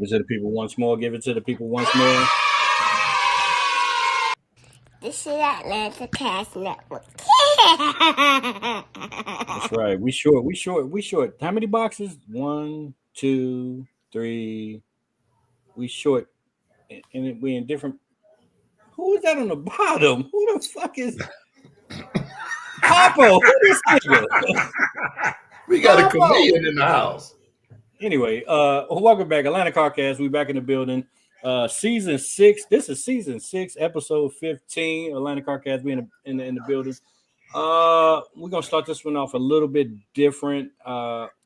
it to the people once more. Give it to the people once more. This is Atlanta Cast Network. That's right. We short. How many boxes? 1, 2, 3. We short, and we in different. Who is that on the bottom? Who the fuck is Papa? Who this nigga? We got a comedian in the house. Anyway, welcome back, Atlanta Carcast. We back in the building. Season 6. This is season 6, episode 15. Atlanta Carcast. We in the building. We're gonna start this one off a little bit different.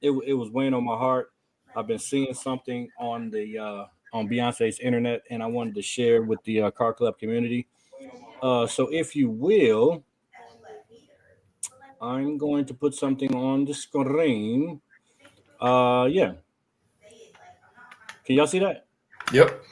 It was weighing on my heart. I've been seeing something on the on Beyonce's internet, and I wanted to share with the car club community. So if you will, I'm going to put something on the screen. Yeah. Can y'all see that? Yep.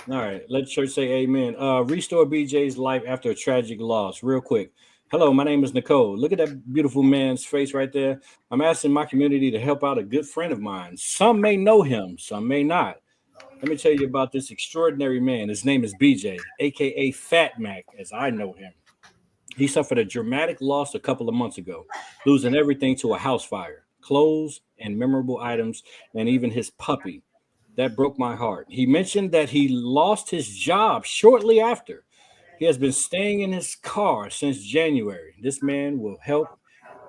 All right. Let church say amen. Restore BJ's life after a tragic loss. Real quick. Hello, my name is Nicole. Look at that beautiful man's face right there. I'm asking my community to help out a good friend of mine. Some may know him, some may not. Let me tell you about this extraordinary man. His name is BJ, aka Fat Mac, as I know him. He suffered a dramatic loss a couple of months ago, losing everything to a house fire, clothes and memorable items, and even his puppy. That broke my heart. He mentioned that he lost his job shortly after. He has been staying in his car since January. This man will help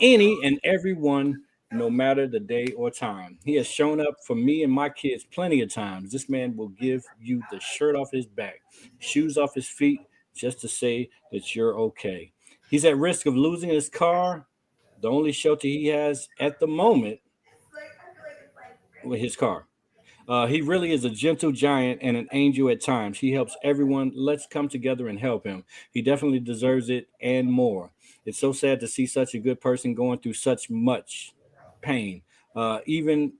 any and everyone, no matter the day or time. He has shown up for me and my kids plenty of times. This man will give you the shirt off his back, shoes off his feet, just to say that you're okay. He's at risk of losing his car. The only shelter he has at the moment with his car. He really is a gentle giant and an angel at times. He helps everyone. Let's come together and help him. He definitely deserves it and more. It's so sad to see such a good person going through such much pain. Even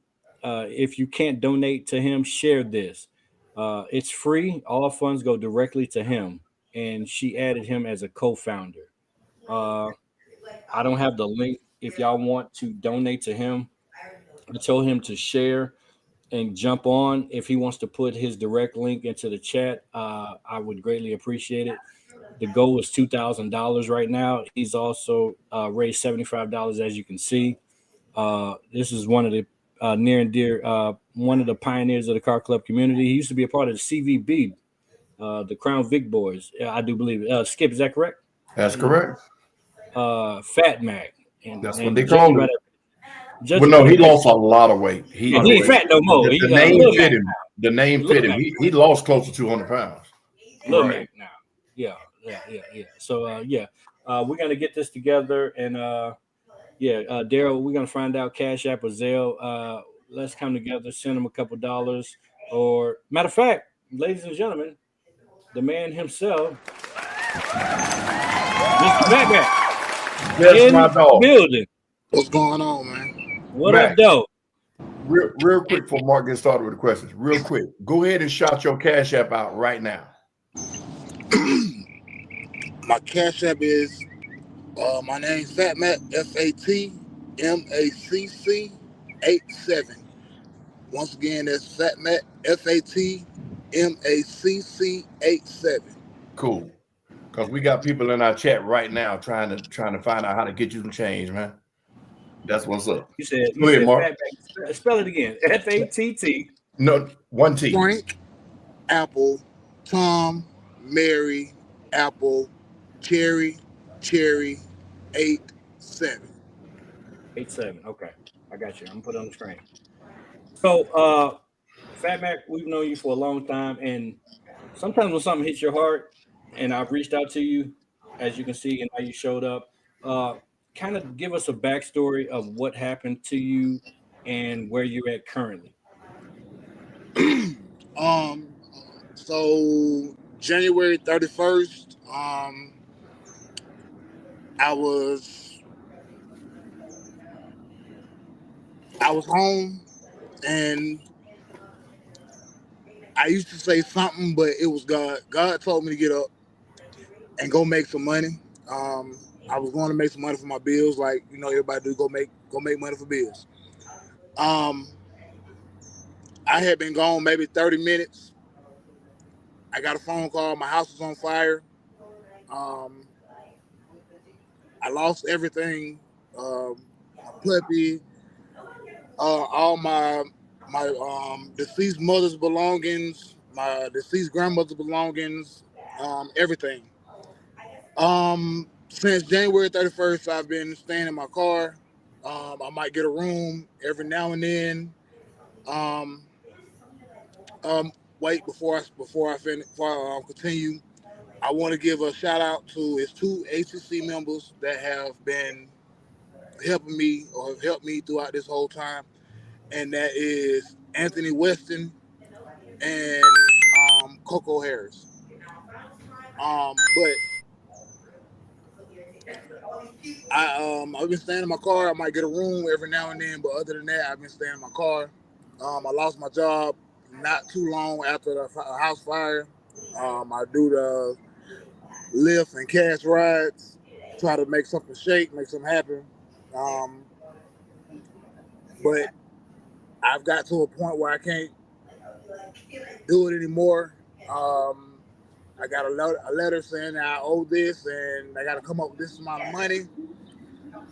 if you can't donate to him, share this. It's free. All funds go directly to him. And she added him as a co-founder. I don't have the link if y'all want to donate to him. I told him to share and jump on. If he wants to put his direct link into the chat, I would greatly appreciate it. The goal is $2,000 right now. He's also raised $75, as you can see. This is one of the near and dear, one of the pioneers of the car club community. He used to be a part of the CVB, the Crown Vic Boys, I do believe. Skip, is that correct? That's correct. Fat Mac. That's what they call it. Well, no, he lost a lot of weight. He ain't fat no more. The name fit him. The name fit him. He lost close to 200 pounds. Little Mac now. Yeah. So, we're going to get this together. And, Daryl, we're going to find out Cash App or Zelle. Let's come together, send him a couple dollars. Or, matter of fact, ladies and gentlemen, the man himself, Mr. Mac. That's my dog. Building. What's going on, man? What up, though? Real quick before Mark gets started with the questions. Real quick. Go ahead and shout your Cash App out right now. My Cash App is my name's Fat Mac, FATMACC 87. Once again, that's Fat Mac, FATMACC 87. Cool. Because we got people in our chat right now trying to find out how to get you some change, man. That's what's up. You said, Go ahead, Mark. Spell it again. FATT. No, one T. Frank, Apple, Tom, Mary, Apple, Cherry, 87. 87. Okay. I got you. I'm gonna put it on the screen. So Fat Mac, we've known you for a long time, and sometimes when something hits your heart, and I've reached out to you, as you can see, and how you showed up, kind of give us a backstory of what happened to you and where you're at currently. So January 31st, I was home, and I used to say something, but it was God. God told me to get up and go make some money. I was going to make some money for my bills, like everybody do. Go make money for bills. I had been gone maybe 30 minutes. I got a phone call. My house was on fire. Um, I lost everything. My puppy, all my deceased mother's belongings, my deceased grandmother's belongings, everything. Since January 31st, I've been staying in my car. I might get a room every now and then. Um, Wait before I continue. I want to give a shout out to his two ACC members that have been helping me or have helped me throughout this whole time, and that is Anthony Weston and Coco Harris. But I've been staying in my car. I might get a room every now and then, but other than that, I've been staying in my car. I lost my job not too long after the house fire. I do the lift and cash rides, try to make something shake, make something happen. Um, but I've got to a point where I can't do it anymore. Um, I got a letter saying that I owe this and I got to come up with this amount of money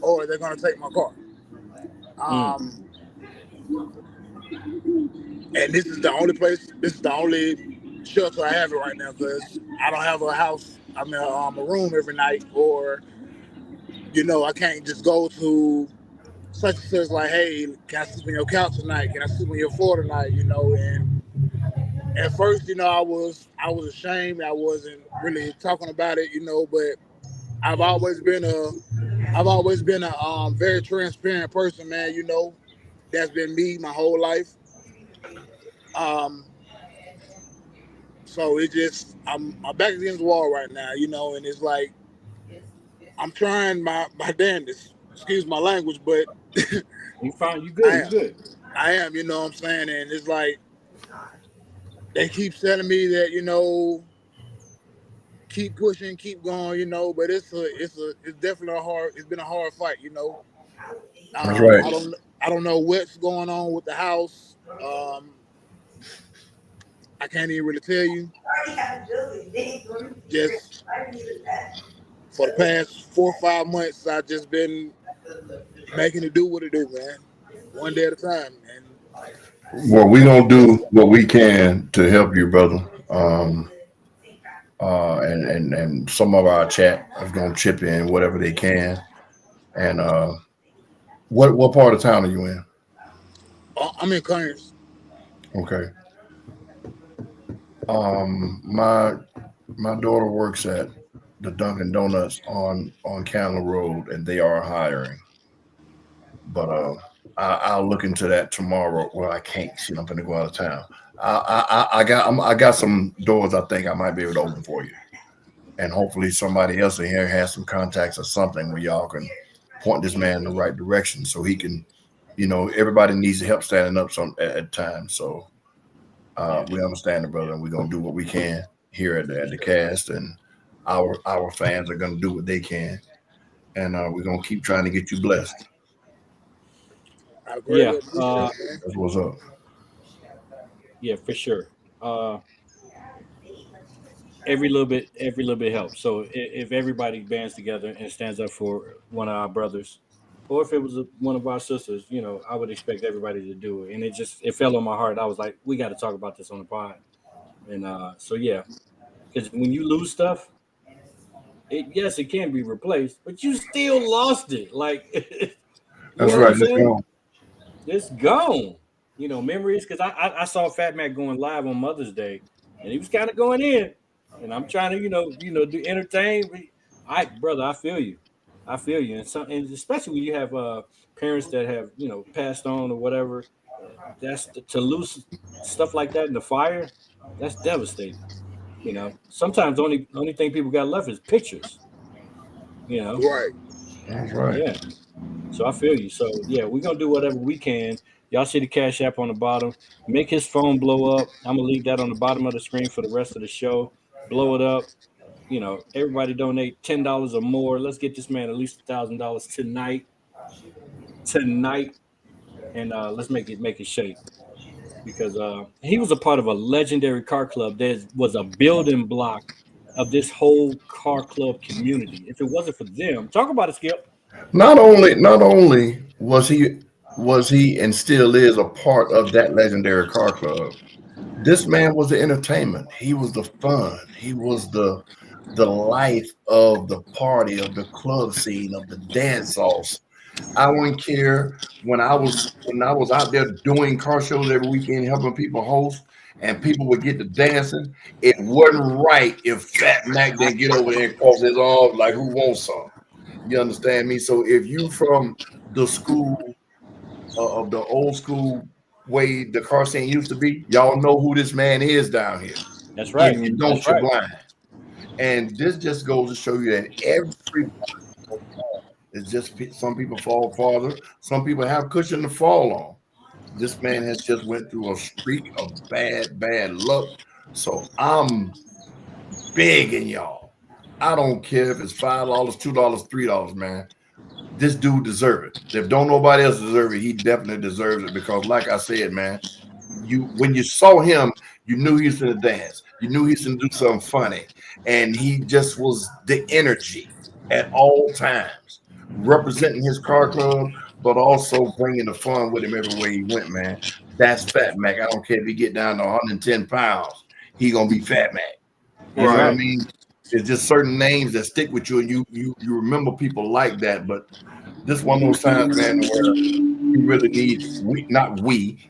or they're going to take my car. Mm. Um, and this is the only shelter I have it right now because I don't have a house. I'm in a room every night or, I can't just go to such and such like, hey, can I sleep on your couch tonight? Can I sleep on your floor tonight? And at first, I was ashamed. I wasn't really talking about it, but I've always been a I've always been a very transparent person, man. That's been me my whole life. Um, so it just I'm my back against the wall right now, and it's like I'm trying my damnedest. Excuse my language, but You fine? You I good? You am. good? I am, you know what I'm saying? And it's like they keep telling me that, keep pushing, keep going, but it's definitely it's been a hard fight, That's right. I don't know what's going on with the house. I can't even really tell you. Just for the past 4 or 5 months, I've just been making it do what it do, man. One day at a time. And Well, we're gonna do what we can to help you, brother. And some of our chat is gonna chip in whatever they can. And what part of town are you in? I'm in Conyers. Okay. My daughter works at the Dunkin' Donuts on Candler Road, and they are hiring. But I'll look into that tomorrow. Well, I can't. See, I'm gonna go out of town. I got some doors. I think I might be able to open for you, and hopefully somebody else in here has some contacts or something where y'all can point this man in the right direction so he can. Everybody needs help standing up at times. So we understand it, brother, and we're gonna do what we can here at the cast, and our fans are gonna do what they can, and we're gonna keep trying to get you blessed. I Yeah. greatly appreciate it, man. That's what's up. Yeah, for sure. Uh, every little bit helps. So if everybody bands together and stands up for one of our brothers, or if it was one of our sisters, I would expect everybody to do it. And it fell on my heart. I was like, we got to talk about this on the pod. And so yeah, because when you lose stuff, yes, it can be replaced, but you still lost it. Like, you That's know what I'm right. Let's saying? go. It's gone. Memories. Because I saw Fat Mac going live on Mother's Day, and he was kind of going in, and I'm trying to do entertain. I brother, I feel you. I feel you, and especially when you have parents that have passed on or whatever. That's to lose stuff like that in the fire. That's devastating. Sometimes only thing people got left is pictures. You know, Right. That's right. yeah. So I feel you. So yeah, we're gonna do whatever we can. Y'all see the Cash App on the bottom. Make his phone blow up. I'm gonna leave that on the bottom of the screen for the rest of the show. Blow it up. Everybody donate $10 or more. Let's get this man at least $1,000 tonight. Tonight, and let's make it shake. because he was a part of a legendary car club that was a building block of this whole car club community. If it wasn't for them, talk about it, Skip. Not only was he and still is a part of that legendary car club. This man was the entertainment. He was the fun. He was the life of the party, of the club scene, of the dance offs. I wouldn't care when I was out there doing car shows every weekend, helping people host, and people would get to dancing. It wasn't right if Fat Mac didn't get over there and cross his arms like who wants some. You understand me? So if you from the school of the old school way the car scene used to be, y'all know who this man is down here. That's If right. you That's don't, you're right. blind. And this just goes to show you that everybody is just some people fall farther, some people have cushion to fall on. This man has just went through a streak of bad luck. So I'm begging y'all. I don't care if it's $5, $2, $3, man. This dude deserves it. If don't nobody else deserve it, he definitely deserves it because, like I said, man, when you saw him, you knew he was going to dance. You knew he was going to do something funny, and he just was the energy at all times, representing his car club, but also bringing the fun with him everywhere he went. Man, that's Fat Mac. I don't care if he get down to 110 pounds, he gonna be Fat Mac. You That's know what I right. mean? It's just certain names that stick with you, and you remember people like that. But this one of those times, man, where he really needs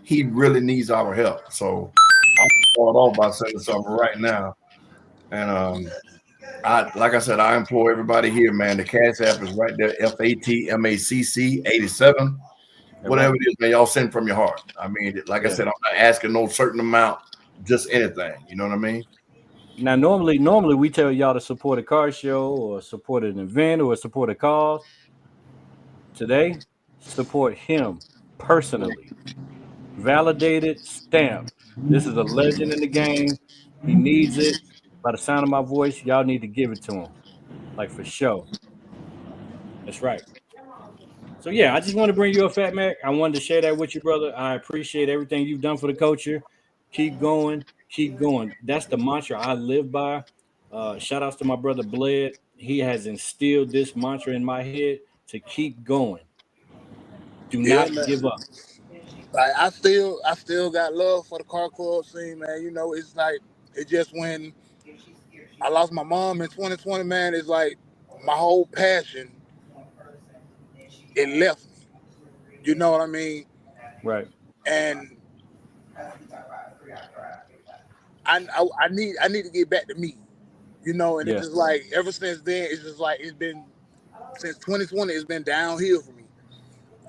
he really needs our help. So I'll start off by saying something right now. And I like I said, I implore everybody here, man. The Cash App is right there, FATMACC 87. That's right. Whatever it is, man, y'all send from your heart. I mean, like I Yeah. said, I'm not asking no certain amount, just anything. You know what I mean? Now, normally we tell y'all to support a car show or support an event or support a cause. Today, support him personally. Validated, stamped. This is a legend in the game. He needs it. By the sound of my voice, y'all need to give it to him. Like for sure. That's right. So yeah, I just want to bring you a Fat Mac. I wanted to share that with you, brother. I appreciate everything you've done for the culture. Keep going, keep going. That's the mantra I live by. Shout outs to my brother Bled. He has instilled this mantra in my head to keep going. Do Yeah, not man. give up. Like I still got love for the car club scene, man. You know, it's like it just when I lost my mom in 2020, man. It's like my whole passion it left me. You know what I mean? Right. And I need to get back to me. You know, and it's Yeah. just like ever since then, it's just like it's been since 2020, it's been downhill for me.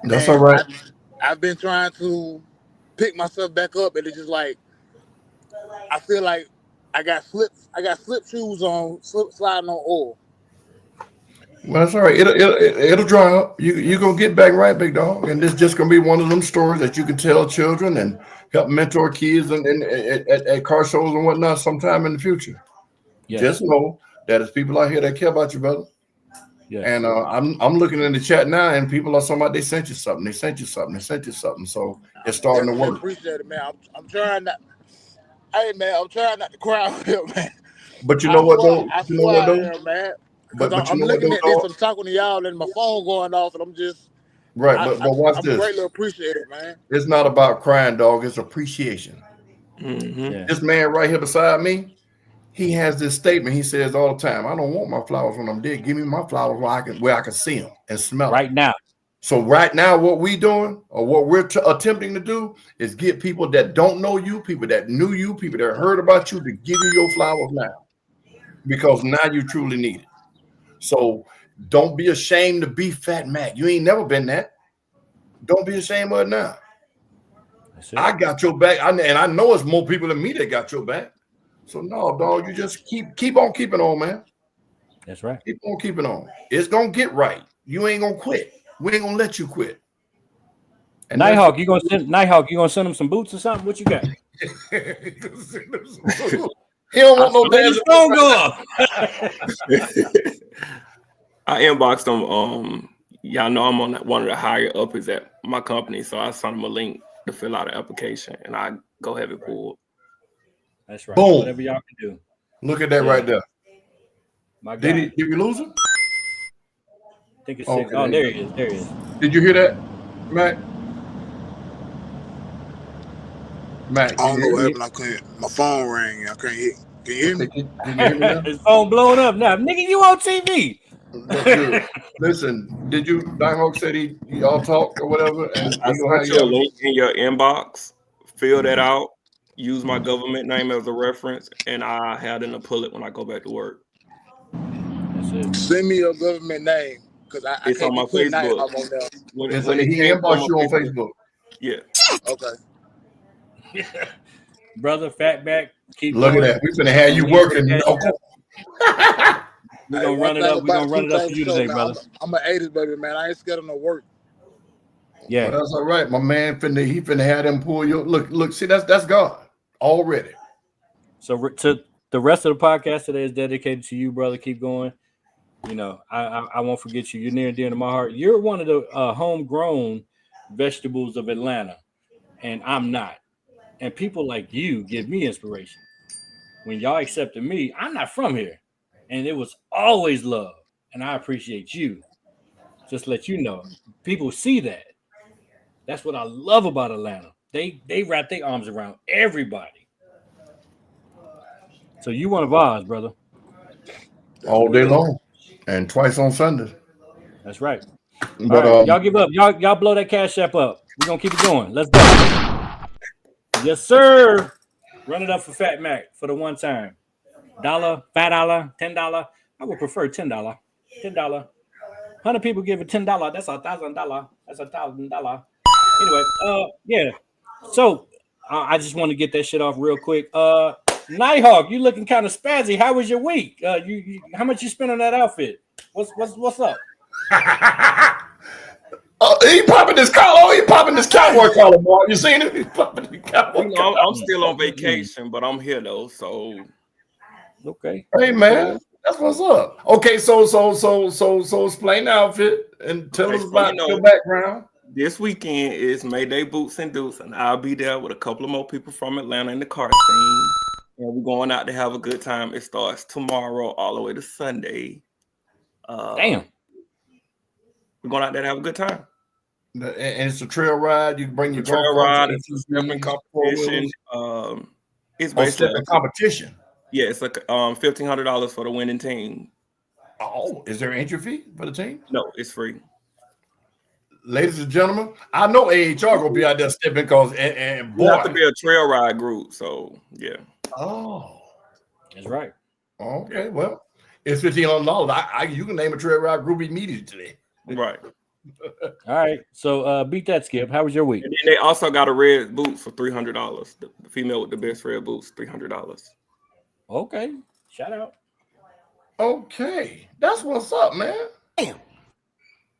That's all And right. I've been trying to pick myself back up, and it's just like I feel like I got slip shoes on, sliding on oil. Well, that's all right. It'll dry up. You gonna get back right, big dog. And this just gonna be one of them stories that you can tell children and help mentor kids and at car shows and whatnot sometime in the future. Just Yes. know that there's people out here that care about you, brother. And Yes. I'm looking in the chat now, and people are talking about they sent you something. They sent you something. They sent you something. So it's I starting to definitely work. appreciate it, man. I'm trying not. Hey, man, I'm trying not to cry out here, man. But you know I what swear, though? I You know swear what I though? am, man. Because But you I'm know what looking though, at this, dog? I'm talking to y'all, and my phone going off, and I'm just, Right. I, I, But watch I'm this. greatly appreciative, man. It's not about crying, dog. It's appreciation. Hmm. Yeah. This man right here beside me, he has this statement. He says all the time, "I don't want my flowers when I'm dead. Give me my flowers where I can see them and smell them." Right now. So right now, what we doing or what we're attempting to do is get people that don't know you, people that knew you, people that heard about you to give you your flowers now because now you truly need it. So don't be ashamed to be Fat Mac. You ain't never been that. Don't be ashamed of it now. That's it. I got your back, and I know it's more people than me that got your back. So no, dog, you just keep on keeping on, man. That's right. Keep on keeping on. It's gonna get right. You ain't gonna quit. We ain't gonna let you quit. And that's Nighthawk, you gonna send him some boots or something? What you got? he don't I, want no Let his dancing phone boots go up. I inboxed them. Y'all know I'm on one of the higher uppers at my company, so I sent them a link to fill out an application, and I go have it pulled. That's right. Boom. Whatever y'all can do. Look at that Yeah. right there. My Did God. we lose him? I think it's Okay, six. Oh, there he is. There he is. Did you hear that, Mac? Mac, I don't know what you happened. I couldn't. My phone rang. I couldn't hear. Can you hear me? Can you hear me now? His phone blowing up now. Nigga, you on TV. That's good. Listen, did you? Nighthawk said y'all talked or whatever, and I you know how sent you a y'all. link in your inbox. Fill that out. Use my government name as a reference, and I had them to pull it when I go back to work. That's it. Send me your government name, because I It's can't on be my putting Facebook. Nighthawk on there. When it He came from inboxed my you on Facebook. Yeah. Okay. Brother, Fatback, keep Look going. at that. We finna have you working. We're Hey, gonna run it up. We're gonna run it up for you today, brother. I'm an 80s baby, man. I ain't scared of no work. Yeah. Well, that's all right. My man finna have them pull your look. See, that's God already. So to the rest of the podcast today is dedicated to you, brother. Keep going. You know, I won't forget you. You're near and dear to my heart. You're one of the homegrown vegetables of Atlanta, and I'm not. And people like you give me inspiration. When y'all accepted me, I'm not from here, and it was always love, and I appreciate you. Just let you know, people see that. That's what I love about Atlanta. They wrap their arms around everybody. So you one of ours, brother. All day long, and twice on Sundays. That's right. But All right, y'all give up. Y'all blow that cash app up. We're gonna keep it going. Let's go. Yes, sir. Run it up for Fat Mac for the one time. $5, $10. I would prefer $10. $10. 100 people give it $10. That's $1,000. That's $1,000. Anyway, yeah. So I just want to get that shit off real quick. Nighthawk, you looking kind of spazzy. How was your week? You how much you spent on that outfit? What's up? He popping this collar. Oh, he popping this cowboy collar, boy. You seen it? He popping the cowboy collar. I'm still on vacation, but I'm here though. So Okay. Hey man, that's what's up. Okay, so explain the outfit and tell us about your background. This weekend is Mayday Boots and Deuce, and I'll be there with a couple of more people from Atlanta in the car scene. And we're going out to have a good time. It starts tomorrow all the way to Sunday. Damn. We're going out there to have a good time. And it's a trail ride. You can bring your trail ride. It's a stepping competition. It's basically a competition. Yeah, it's like $1,500 for the winning team. Oh, is there an entry fee for the team? No, it's free. Ladies and gentlemen, I know AHR gonna be out there stepping because and boy, you have to be a trail ride group. So yeah. Oh, that's right. Okay, well, it's $1,500. You can name a trail ride group immediately. Right. All right. So beat that, Skip. How was your week? And then they also got a red boots for $300. The female with the best red boots, $300. Okay. Shout out. Okay. That's what's up, man. Damn.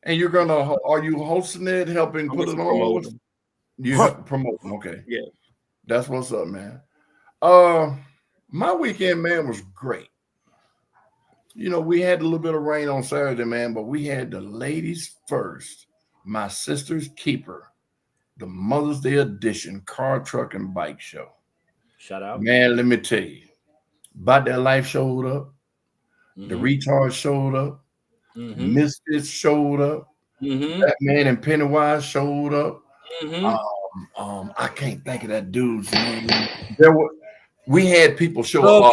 And are you hosting it, helping put it on? You promoting, okay. Yeah. That's what's up, man. My weekend, man, was great. You know, we had a little bit of rain on Saturday, man, but we had the ladies first, my sister's keeper, the Mother's Day edition car, truck, and bike show. Shout out. Man, let me tell you, About That Life showed up. The Retards showed up. Misfits showed up. Batman and Pennywise showed up. I can't think of that dude's name. We had people show up.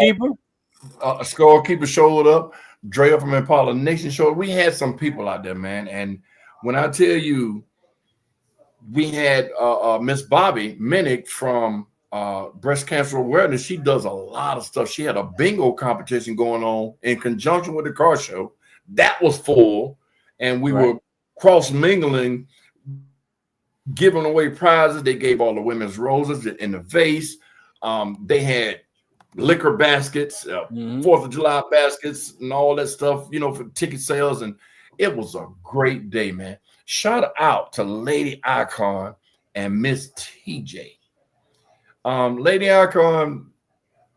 Scorekeeper showed up. Dre from Impala Nation showed up. We had some people out there, man. And when I tell you, we had Miss Bobby Minnick from Breast Cancer Awareness. She does a lot of stuff. She had a bingo competition going on in conjunction with the car show. That was full. And we were cross-mingling, giving away prizes. They gave all the women's roses in the vase. They had liquor baskets, 4th of July baskets, and all that stuff, you know, for ticket sales. And it was a great day, man. Shout out to Lady Icon and Miss TJ. Lady Icon,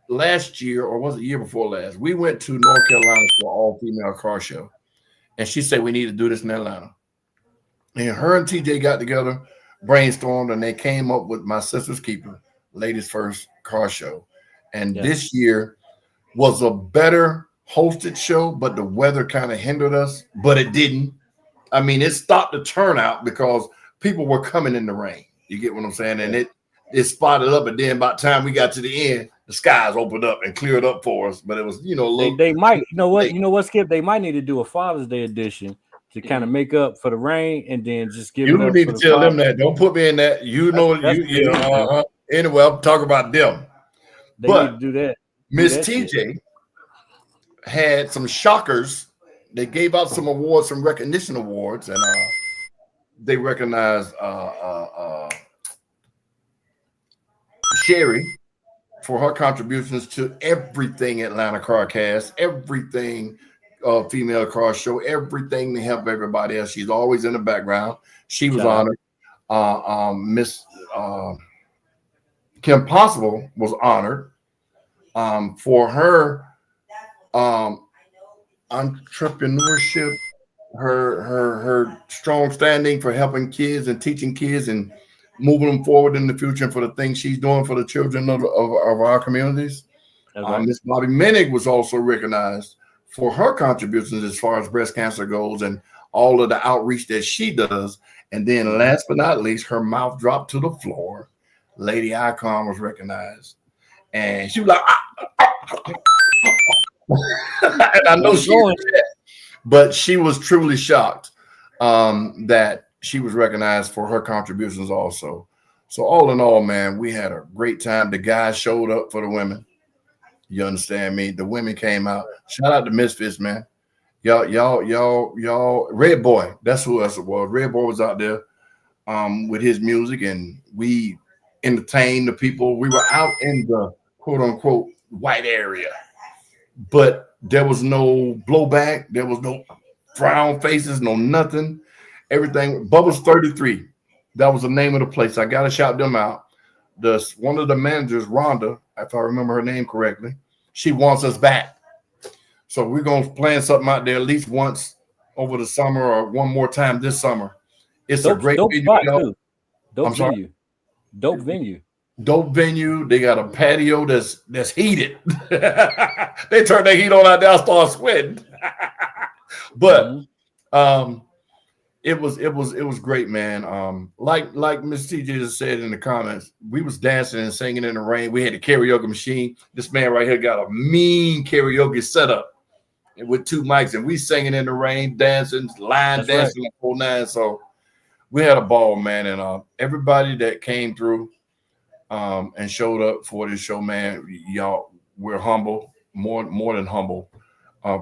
last year, or was it year before last, we went to North Carolina for an all-female car show. And she said, we need to do this in Atlanta. And her and TJ got together, brainstormed, and they came up with my sister's keeper, ladies first car show, and this year was a better hosted show, but the weather kind of hindered us, but it didn't. I mean, it stopped the turnout because people were coming in the rain. You get what I'm saying? And it spotted up, and then by the time we got to the end, the skies opened up and cleared up for us. But it was, you know, a little, they might, you know what, Skip? They might need to do a Father's Day edition to kind of make up for the rain, and then just give you it up. need for to the tell father. them that. Don't put me in that. You know, Anyway, I'm talking about them. They need to do that. Miss TJ had some shockers. They gave out some awards, some recognition awards, and they recognized Sherry for her contributions to everything Atlanta Carcast, everything female car show, everything to help everybody else. She's always in the background. She was honored. Miss Kim Possible was honored for her entrepreneurship, her strong standing for helping kids and teaching kids and moving them forward in the future, and for the things she's doing for the children of our communities. Miss Bobby Menig was also recognized for her contributions as far as breast cancer goes and all of the outreach that she does. And then last but not least, her mouth dropped to the floor. Lady Icon was recognized. And she was like, and I know she was, but she was truly shocked that she was recognized for her contributions also. So all in all, man, we had a great time. The guys showed up for the women. You understand me? The women came out. Shout out to Misfits, man. Y'all. Red Boy, that's who else it was. Red Boy was out there with his music, and we entertained the people. We were out in the quote unquote white area, but there was no blowback. There was no frown faces, no nothing. Everything. Bubbles 33. That was the name of the place. I gotta shout them out. One of the managers, Rhonda, if I remember her name correctly, she wants us back. So we're gonna plan something out there at least once over the summer or one more time this summer. It's a great venue. Dope venue. Dope venue. They got a patio that's heated. They turned the heat on out there. I started sweating. But it was great, man. Like Miss TJ just said in the comments, we was dancing and singing in the rain. We had a karaoke machine. This man right here got a mean karaoke setup with 2 mics, and we singing in the rain, dancing, dancing, the whole nine. So we had a ball, man. And everybody that came through and showed up for this show, man, y'all, we're humble, more than humble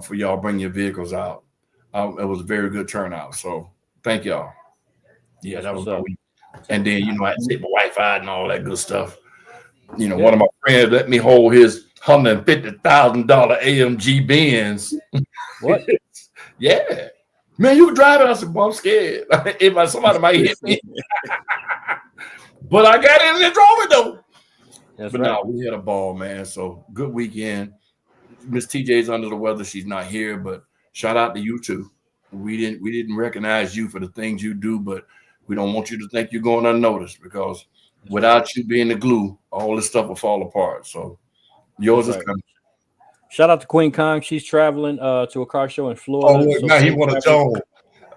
for y'all bring your vehicles out. It was a very good turnout. So thank y'all. Yeah, that was good. And then, I had to take my Wi-Fi and all that good stuff. One of my friends let me hold his $150,000 AMG Benz. What? Yeah. Man, you drive it. I said, well, I'm scared. Somebody might hit me. But I got in and drove it, though. No, we had a ball, man. So good weekend. Miss TJ's under the weather. She's not here, but shout out to you too. We didn't recognize you for the things you do, but we don't want you to think you're going unnoticed, because without you being the glue, all this stuff will fall apart. So yours is coming. Shout out to Qwueen Kong. She's traveling to a car show in Florida. Oh, now he want to Joe.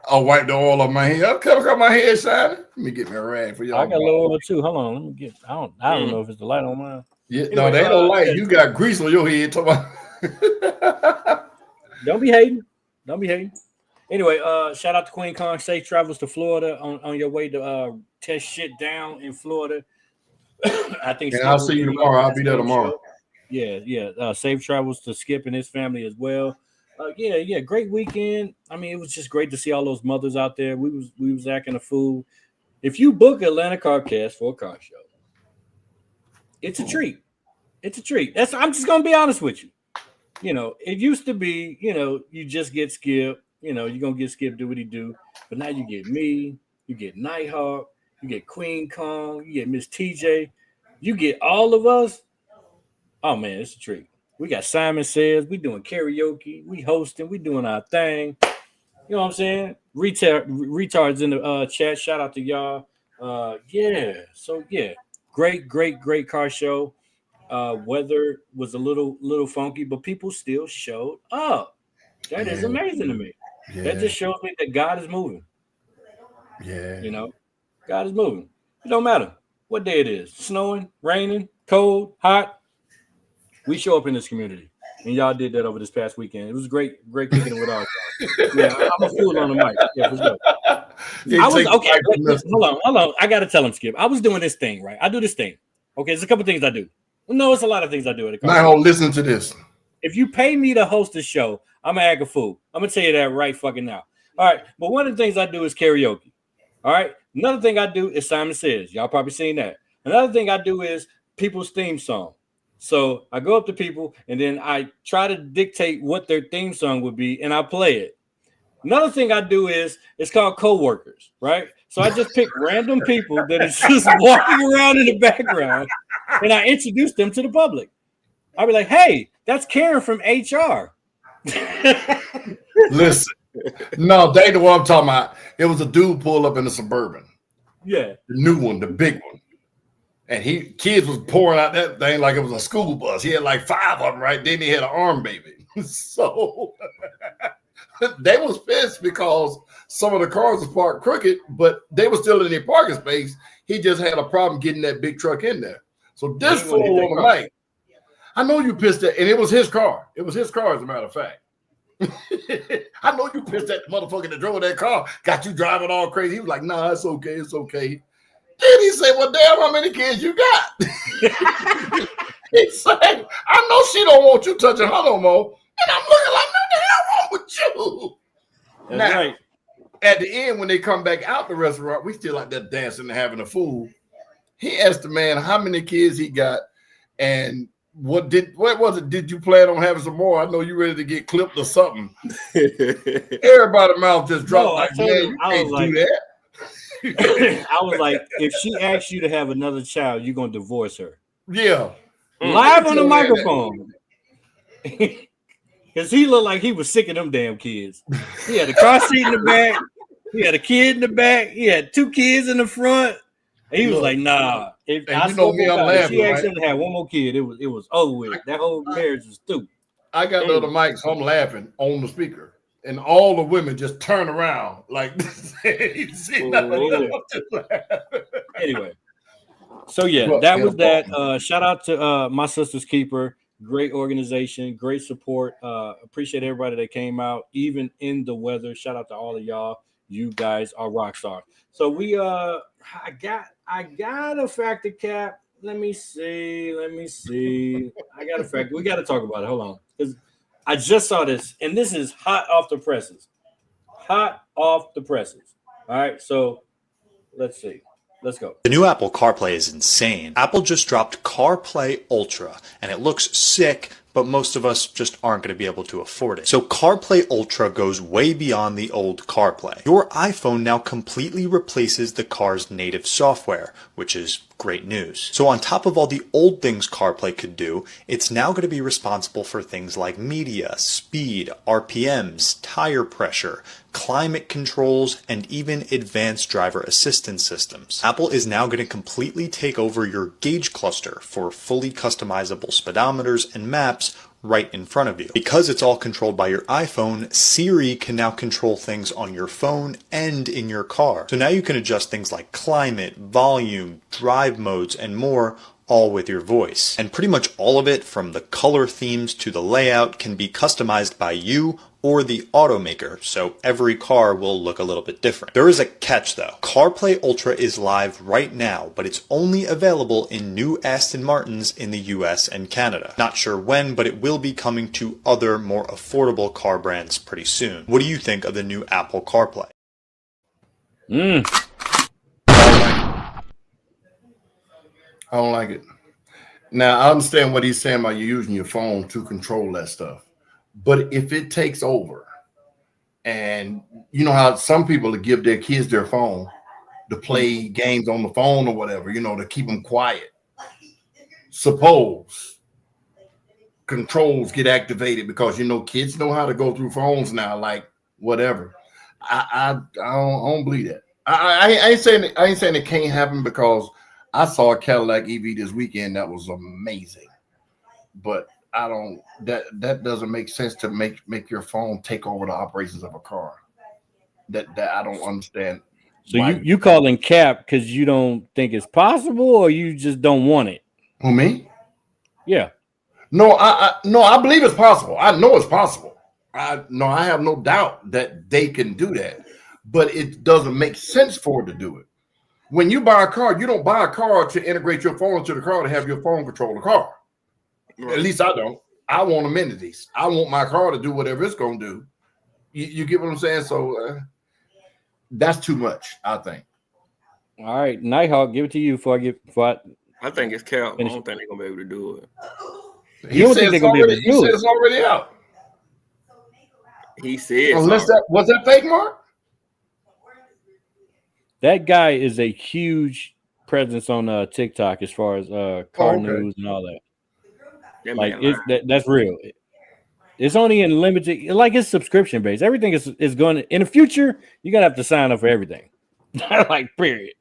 I'll wipe the oil off my head. Got my head shining. Let me get me a rag for y'all. I got a little oil too. Hold on. Let me get. I don't know if it's the light on mine. Yeah, anyway, no, they don't light. You got grease on your head. Don't be hating. Anyway, shout out to Qwueen Kong. Safe travels to Florida on your way to test shit down in Florida. I think. And I'll see you tomorrow. I'll be there tomorrow. Show. Yeah. Safe travels to Skip and his family as well. Yeah. Great weekend. I mean, it was just great to see all those mothers out there. We was acting a fool. If you book Atlanta Carcast for a car show, it's a treat. It's a treat. I'm just gonna be honest with you. It used to be, you just get Skip. You're gonna get Skip, do what he do. But now you get me, you get Nighthawk, you get Qwueen Kong, you get Miss TJ, you get all of us. Oh man, it's a treat. We got Simon Says, we doing karaoke, we hosting, we doing our thing. You know what I'm saying? Retards in the chat. Shout out to y'all. Great car show. Weather was a little funky, but people still showed up. That is amazing to me. That just shows me that God is moving. Yeah. You know, God is moving. It don't matter what day it is, snowing, raining, cold, hot. We show up in this community, and y'all did that over this past weekend. It was great kicking it with all y'all. Yeah, I'm a fool on the mic. Yeah, for sure. I was okay. Hold on. I gotta tell him, Skip. I was doing this thing, right? I do this thing. Okay, there's a couple things I do. No, it's a lot of things I do at the car. Now, listen to this. If you pay me to host a show, I'm gonna act a fool. I'm gonna tell you that right fucking now. All right, but one of the things I do is karaoke. All right. Another thing I do is Simon Says. Y'all probably seen that. Another thing I do is people's theme song. So I go up to people and then I try to dictate what their theme song would be, and I play it. Another thing I do is it's called coworkers, right? So I just pick random people that is just walking around in the background, and I introduce them to the public. I'll be like, "Hey, that's Karen from HR." Listen, no, they know what I'm talking about. It was a dude pulled up in a Suburban. Yeah, the new one, the big one. And kids was pouring out that thing like it was a school bus. He had like 5 of them, right? Then he had an arm baby. So they was pissed because some of the cars was parked crooked, but they were still in their parking space. He just had a problem getting that big truck in there. So this fool on the mic, I know you pissed at, and it was his car. It was his car, as a matter of fact. I know you pissed at the motherfucker that drove that car, got you driving all crazy. He was like, nah, it's okay, it's okay. Then he said, well, damn, how many kids you got? He said, I know she don't want you touching her no more. And I'm looking like, what the hell wrong with you? That's now, right. At the end, when they come back out the restaurant, we still like that dancing and having a fool. He asked the man how many kids he got and what was it? Did you plan on having some more? I know you ready to get clipped or something. Everybody's mouth just dropped. No, like, man, you can't do that. I was like, if she asks you to have another child, you're gonna divorce her. Yeah. Live on the microphone. Because he looked like he was sick of them damn kids. He had a car seat in the back. He had a kid in the back. He had 2 kids in the front. And he was like, nah. If I'm laughing, if she asked right? him to have one more kid, it was over with. That whole marriage was stupid. I got the other mic, so I'm laughing on the speaker. And all the women just turn around like Anyway. So yeah, that was that. Shout out to my sister's keeper. Great organization, great support. Appreciate everybody that came out, even in the weather. Shout out to all of y'all. You guys are rock stars. So we I got a factor cap. Let me see. I got a factor. We got to talk about it. Hold on. Because I just saw this, and this is hot off the presses. Hot off the presses. All right, so let's see. Let's go. The new Apple CarPlay is insane. Apple just dropped CarPlay Ultra, and it looks sick, but most of us just aren't going to be able to afford it. So CarPlay Ultra goes way beyond the old CarPlay. Your iPhone now completely replaces the car's native software, which is great news. So on top of all the old things CarPlay could do, it's now going to be responsible for things like media, speed, RPMs, tire pressure, climate controls, and even advanced driver assistance systems. Apple is now going to completely take over your gauge cluster for fully customizable speedometers and maps right in front of you. Because it's all controlled by your iPhone, Siri can now control things on your phone and in your car. So now you can adjust things like climate, volume, drive modes, and more, all with your voice. And pretty much all of it, from the color themes to the layout, can be customized by you or the automaker, so every car will look a little bit different. There is a catch though. CarPlay Ultra is live right now, but it's only available in new Aston Martins in the US and Canada. Not sure when, but it will be coming to other more affordable car brands pretty soon. What do you think of the new Apple CarPlay? I don't like it. Now, I understand what he's saying about you using your phone to control that stuff. But if it takes over, and you know how some people give their kids their phone to play games on the phone or whatever, to keep them quiet. Suppose controls get activated because, kids know how to go through phones now, like whatever. I don't believe that. I ain't saying it can't happen, because I saw a Cadillac EV this weekend that was amazing, but I don't. That doesn't make sense to make your phone take over the operations of a car. That I don't understand. So you calling cap because you don't think it's possible, or you just don't want it? Who, me? Yeah. No, I believe it's possible. I know it's possible. I have no doubt that they can do that, but it doesn't make sense for it to do it. When you buy a car, you don't buy a car to integrate your phone into the car to have your phone control the car. Right. At least I don't. I want amenities. I want my car to do whatever it's going to do. You get what I'm saying? So that's too much, I think. All right, Nighthawk, give it to you before I think it's cap. I don't think they're gonna be able to do it. He said it's already out. He said unless that was that fake, Mark? That guy is a huge presence on TikTok as far as car news and all that. Like that's real. It's only in limited, like it's subscription based. Everything is going to, in the future. You're gonna have to sign up for everything. Like period.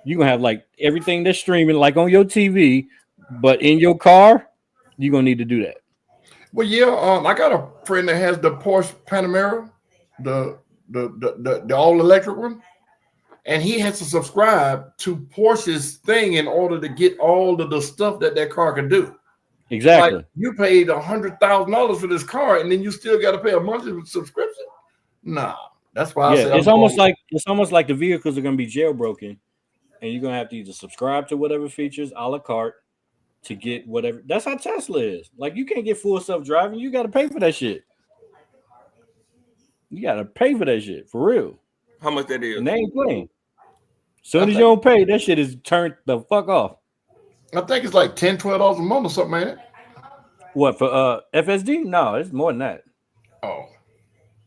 You're gonna have like everything that's streaming, like on your TV, but in your car, you're gonna need to do that. Well, yeah. I got a friend that has the Porsche Panamera, the all electric one. And he has to subscribe to Porsche's thing in order to get all of the stuff that car can do. Exactly. Like you paid $100,000 for this car, and then you still got to pay a monthly subscription. Nah, that's why I said it's almost like the vehicles are going to be jailbroken, and you're going to have to either subscribe to whatever features a la carte to get whatever. That's how Tesla is. Like you can't get full self-driving. You got to pay for that shit. You got to pay for that shit for real. How much that is? And they ain't playing. Soon as you don't pay, that shit is turned the fuck off. I think it's like $10, $12 a month or something, ain't it? What for FSD? No, it's more than that. Oh,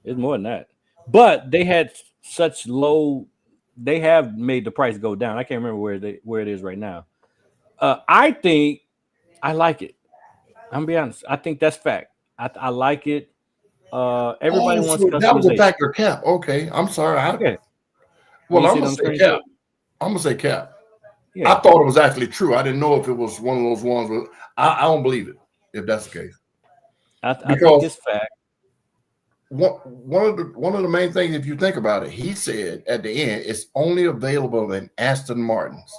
it's more than that. But they had such low. They have made the price go down. I can't remember where it is right now. I think I like it. I'm gonna be honest. I think that's fact. I like it. Everybody wants customization. That was a factor cap. Okay, I'm sorry. Okay. Well, I'm gonna say cap. I'm gonna say cap. Yeah. I thought it was actually true. I didn't know if it was one of those ones. Where, I don't believe it if that's the case. I think it's fact. One of the main things, if you think about it, he said at the end, it's only available in Aston Martins.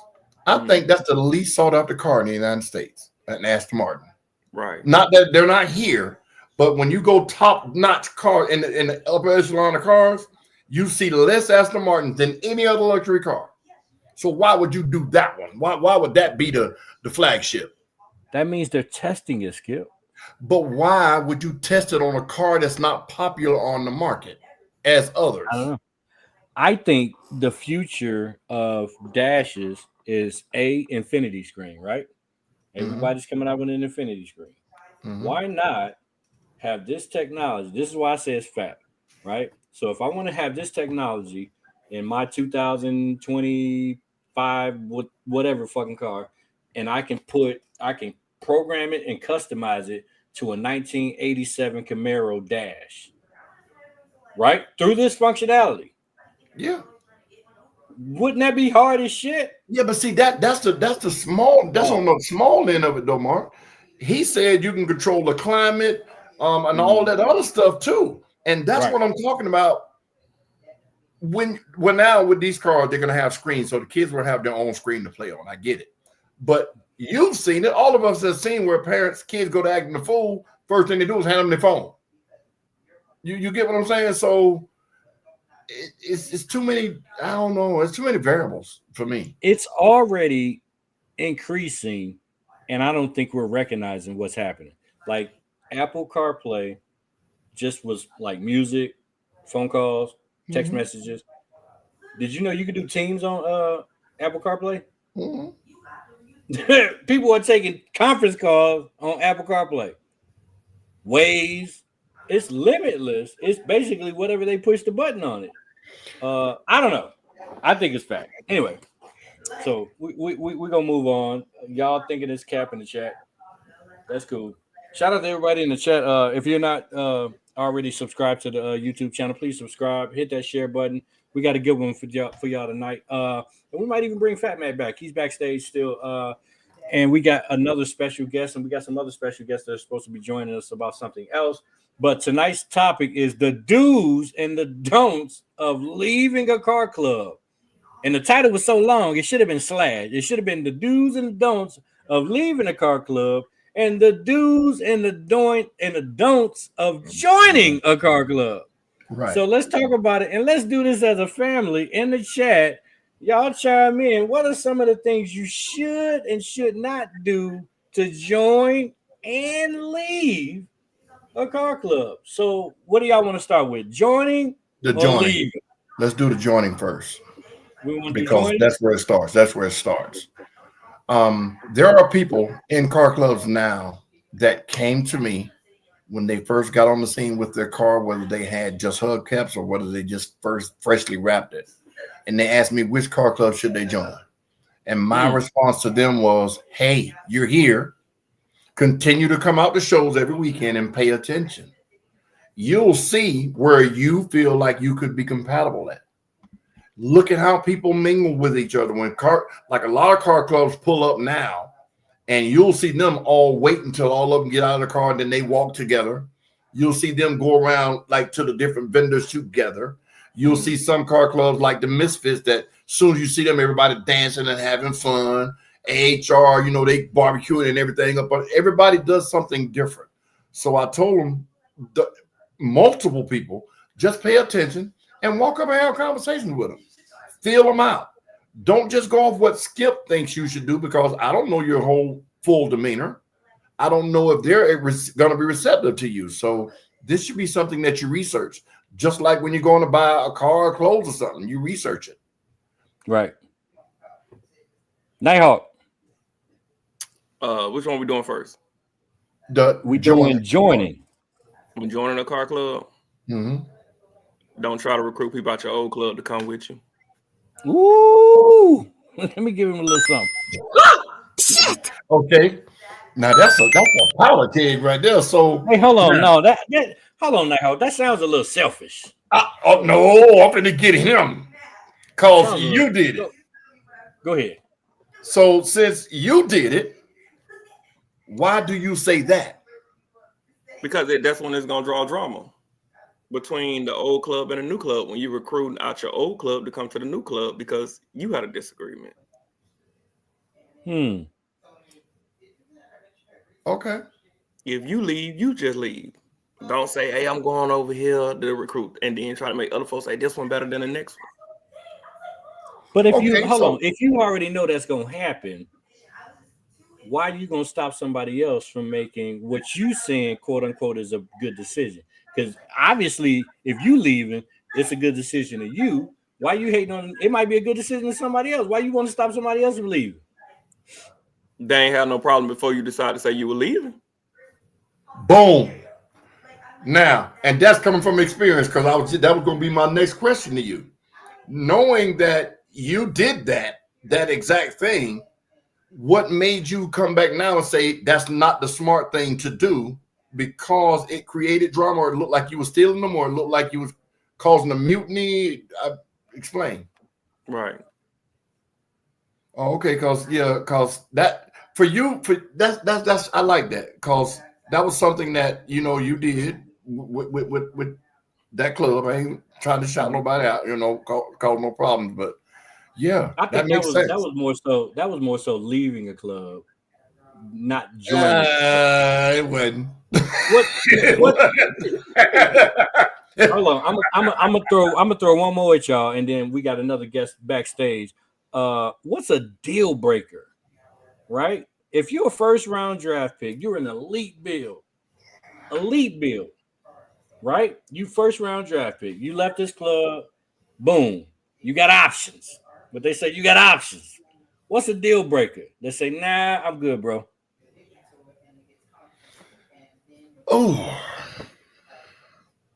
I think that's the least sought after car in the United States, an Aston Martin. Right. Not that they're not here, but when you go top notch car in the upper echelon of cars, you see less Aston Martins than any other luxury car. So why would you do that one? Why would that be the flagship? That means they're testing it, Skip. But why would you test it on a car that's not popular on the market as others? I don't know. I think the future of dashes is infinity screen, right? Everybody's coming out with an infinity screen. Why not have this technology? This is why I say it's fact, right? So if I want to have this technology in my 2025 whatever fucking car, and I can program it and customize it to a 1987 Camaro dash, right? Through this functionality. Yeah. Wouldn't that be hard as shit? Yeah, but see that's the small, that's on the small end of it though, Mark. He said you can control the climate and all that other stuff too. And that's what I'm talking about. When now with these cars, they're gonna have screens, so the kids will have their own screen to play on. I get it. But you've seen it. All of us have seen where kids go to acting the fool. First thing they do is hand them their phone. You get what I'm saying? So it's too many. I don't know. It's too many variables for me. It's already increasing, and I don't think we're recognizing what's happening. Like Apple CarPlay just was like music, phone calls, text messages. Did you know you could do Teams on Apple CarPlay? People are taking conference calls on Apple CarPlay. Waves. It's limitless. It's basically whatever they push the button on it. I don't know. I think it's fact. Anyway, so we gonna move on. Y'all thinking it's cap in the chat? That's cool. Shout out to everybody in the chat. If you're not already subscribed to the YouTube channel, please subscribe. Hit that share button. We got a good one for y'all tonight. And we might even bring Fat Man back. He's backstage still. And we got another special guest, and we got some other special guests that are supposed to be joining us about something else. But tonight's topic is the do's and the don'ts of leaving a car club. And the title was so long, it should have been slashed. It should have been the do's and the don'ts of leaving a car club, and the do's and the don'ts of joining a car club. Right. So let's talk about it, and let's do this as a family in the chat. Y'all chime in. What are some of the things you should and should not do to join and leave a car club? So what do y'all want to start with? Joining The or joining. leaving? Let's do the joining first. We want Because that's where it starts. That's where it starts. There are people in car clubs now that came to me when they first got on the scene with their car, whether they had just hubcaps or whether they just freshly wrapped it. And they asked me which car club should they join. And my response to them was, hey, you're here. Continue to come out to shows every weekend and pay attention. You'll see where you feel like you could be compatible at. Look at how people mingle with each other. Like a lot of car clubs pull up now, and you'll see them all wait until all of them get out of the car, and then they walk together. You'll see them go around like to the different vendors together. You'll see some car clubs like the Misfits that as soon as you see them, everybody dancing and having fun. AHR, they barbecuing and everything up. But everybody does something different. So I told them, multiple people, just pay attention and walk up and have conversations with them. Feel them out. Don't just go off what Skip thinks you should do, because I don't know your whole full demeanor. I don't know if they're going to be receptive to you. So this should be something that you research. Just like when you're going to buy a car or clothes or something, you research it. Right. Nighthawk. Which one we doing first? We doing joining. When joining a car club, don't try to recruit people out your old club to come with you. Ooh. Let me give him a little something. Okay. Now that's a power keg right there. So hey, hold on. No, that hold on, Nighthawk. That sounds a little selfish. Oh no, I'm gonna get him because you did it. Go ahead. So since you did it, why do you say that? Because that's when it's gonna draw drama between the old club and the new club, when you're recruiting out your old club to come to the new club because you had a disagreement. Okay. If you leave, you just leave. Don't say, hey, I'm going over here to recruit, and then try to make other folks say this one better than the next one. But if if you already know that's gonna happen, why are you gonna stop somebody else from making what you saying, quote unquote, is a good decision? Because obviously, if you leaving, it's a good decision to you. Why you hating on it? Might be a good decision to somebody else. Why you want to stop somebody else from leaving? They ain't had no problem before you decided to say you were leaving. Boom. Now, and that's coming from experience, because that was going to be my next question to you. Knowing that you did that exact thing, what made you come back now and say that's not the smart thing to do, because it created drama, or it looked like you were stealing them, or it looked like you was causing a mutiny? Explain. Right. Oh, okay, because that for you, that's I like that, because that was something that you did with that club. I ain't trying to shout nobody out, cause no problems, but yeah, I think that makes sense. That was more so leaving a club, not joining. It wasn't. What? Hold on, I'm gonna throw one more at y'all, and then we got another guest backstage. What's a deal breaker, right? If you're a first round draft pick, you're an elite build, right? You first round draft pick, you left this club, boom, you got options. But they say you got options. What's a deal breaker? They say, nah, I'm good, bro. Oh,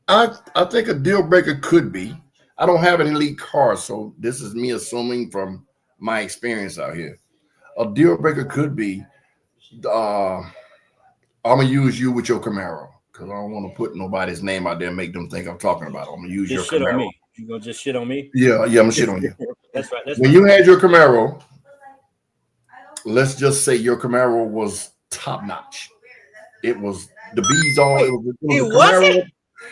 I think a deal breaker could be, I don't have an elite car, so this is me assuming from my experience out here. A deal breaker could be, I'm gonna use you with your Camaro. because I don't want to put nobody's name out there and make them think I'm talking about it. I'm gonna use Just your shit on Camaro. me. You gonna just shit on me? Yeah, I'm gonna shit on you. That's right. That's When right. you had your Camaro, let's just say your Camaro was top notch. It was the bees all. It was a Camaro.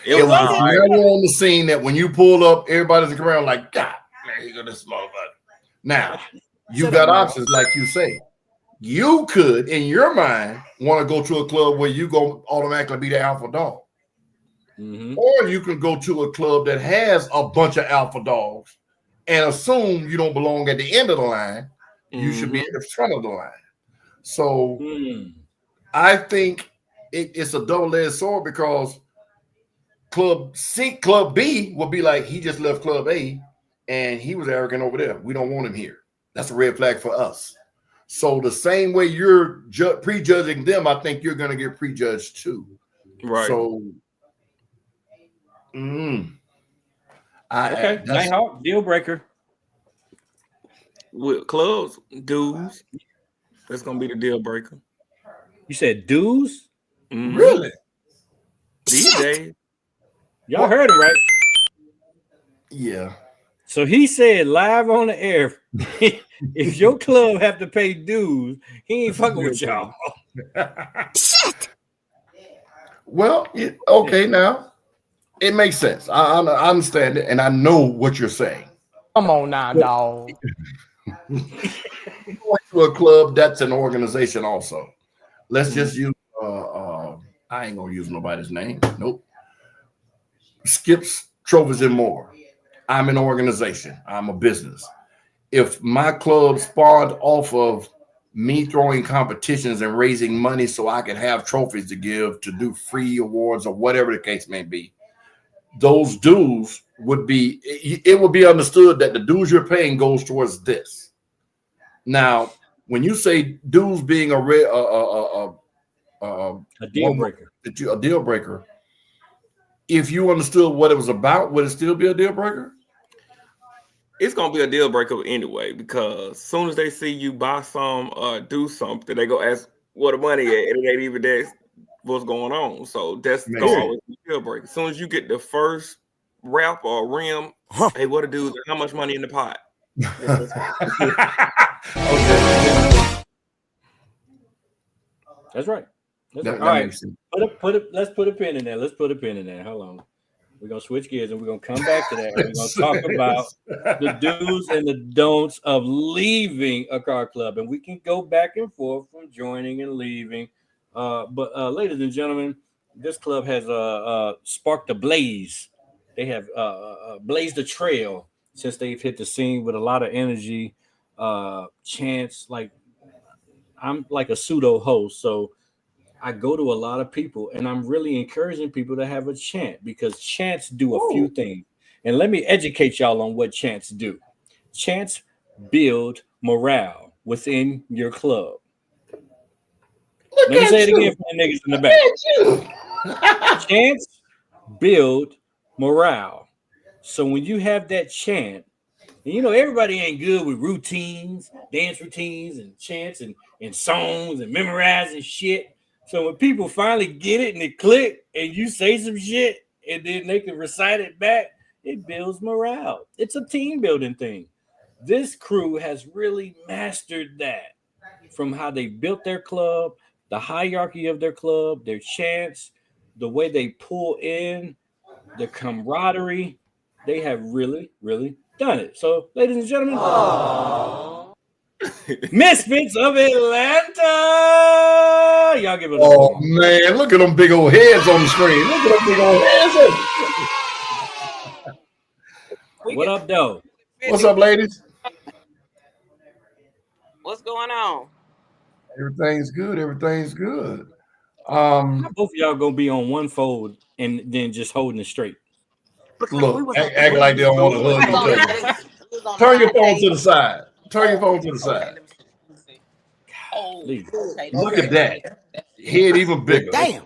It was a Camaro on the scene that when you pulled up, everybody's in Camaro like, God, man, here go this motherfucker. Now you got options, like you say. You could, in your mind, want to go to a club where you go automatically be the alpha dog. Or you can go to a club that has a bunch of alpha dogs and assume you don't belong at the end of the line. You should be at the front of the line. So I think it's a double-edged sword because Club B will be like, he just left Club A and he was arrogant over there. We don't want him here. That's a red flag for us. So the same way you're prejudging them, I think you're going to get prejudged too. Right. So, okay, Nighthawk, deal breaker. With clubs, dues, that's going to be the deal breaker. You said dues? Really? These days. Y'all heard him, right? Yeah. So he said live on the air, if your club have to pay dues, he ain't fucking with y'all. Shit. Well, okay, now it makes sense. I understand it, and I know what you're saying. Come on now, dog. Going to a club, that's an organization also. Let's just use I ain't gonna use nobody's name. Nope. Skips Trophies and More. I'm an organization. I'm a business. If my club spawned off of me throwing competitions and raising money so I could have trophies to give, to do free awards or whatever the case may be, those dues would be, it would be understood that the dues you're paying goes towards this. Now, when you say dues being a deal breaker, a deal breaker, if you understood what it was about, would it still be a deal breaker? It's gonna be a deal breaker anyway, because as soon as they see you buy some or do something, they go ask where the money at, and it ain't even that what's going on. So that's gonna always be a deal breaker. As soon as you get the first wrap or rim, hey, what to do? How much money in the pot? Okay. That's right. That's right. All right. Let's put a pin in there. Let's put a pin in there. Hold on. We're gonna switch gears and we're gonna come back to that. And we're gonna talk about the do's and the don'ts of leaving a car club, and we can go back and forth from joining and leaving. But ladies and gentlemen, this club has sparked a blaze. They have blazed a trail since they've hit the scene with a lot of energy. Chance, like I'm like a pseudo host, so I go to a lot of people, and I'm really encouraging people to have a chant, because chants do a few things. And let me educate y'all on what chants do. Chants build morale within your club. Let me say it again for the niggas in the back. Chants build morale. So when you have that chant, and you know everybody ain't good with routines, dance routines, and chants and songs and memorizing shit. So when people finally get it and it click, and you say some shit, and then they can recite it back, it builds morale. It's a team building thing. This crew has really mastered that, from how they built their club, the hierarchy of their club, their chants, the way they pull in, the camaraderie. They have really, really done it. So, ladies and gentlemen, Misfits of Atlanta. Y'all give it a Oh man, look at them big old heads on the screen. Look at them big old heads. What up, though? What's up, ladies? What's going on? Everything's good. Everything's good. How both of y'all gonna be on one fold and then just holding it straight? Look, act like they don't want to hug each other. Turn your phone to the side. Turn your phone to the side. Oh, okay. Look at that. Head even bigger. Damn.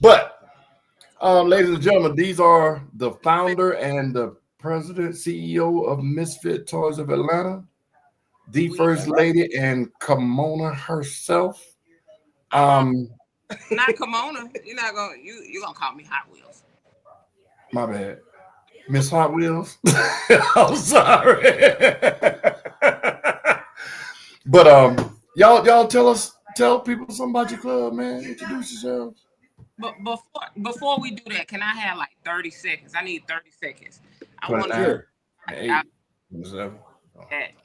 But, ladies and gentlemen, these are the founder and the president, CEO of Misfit Toys of Atlanta, the first lady and Kimona herself, Not Kimona. You're gonna call me Hot Wheels. My bad. Miss Hot Wheels. I'm sorry. But y'all tell people something about your club, man. Introduce yourselves. But before we do that, can I have like 30 seconds? I need 30 seconds. I want to Sure.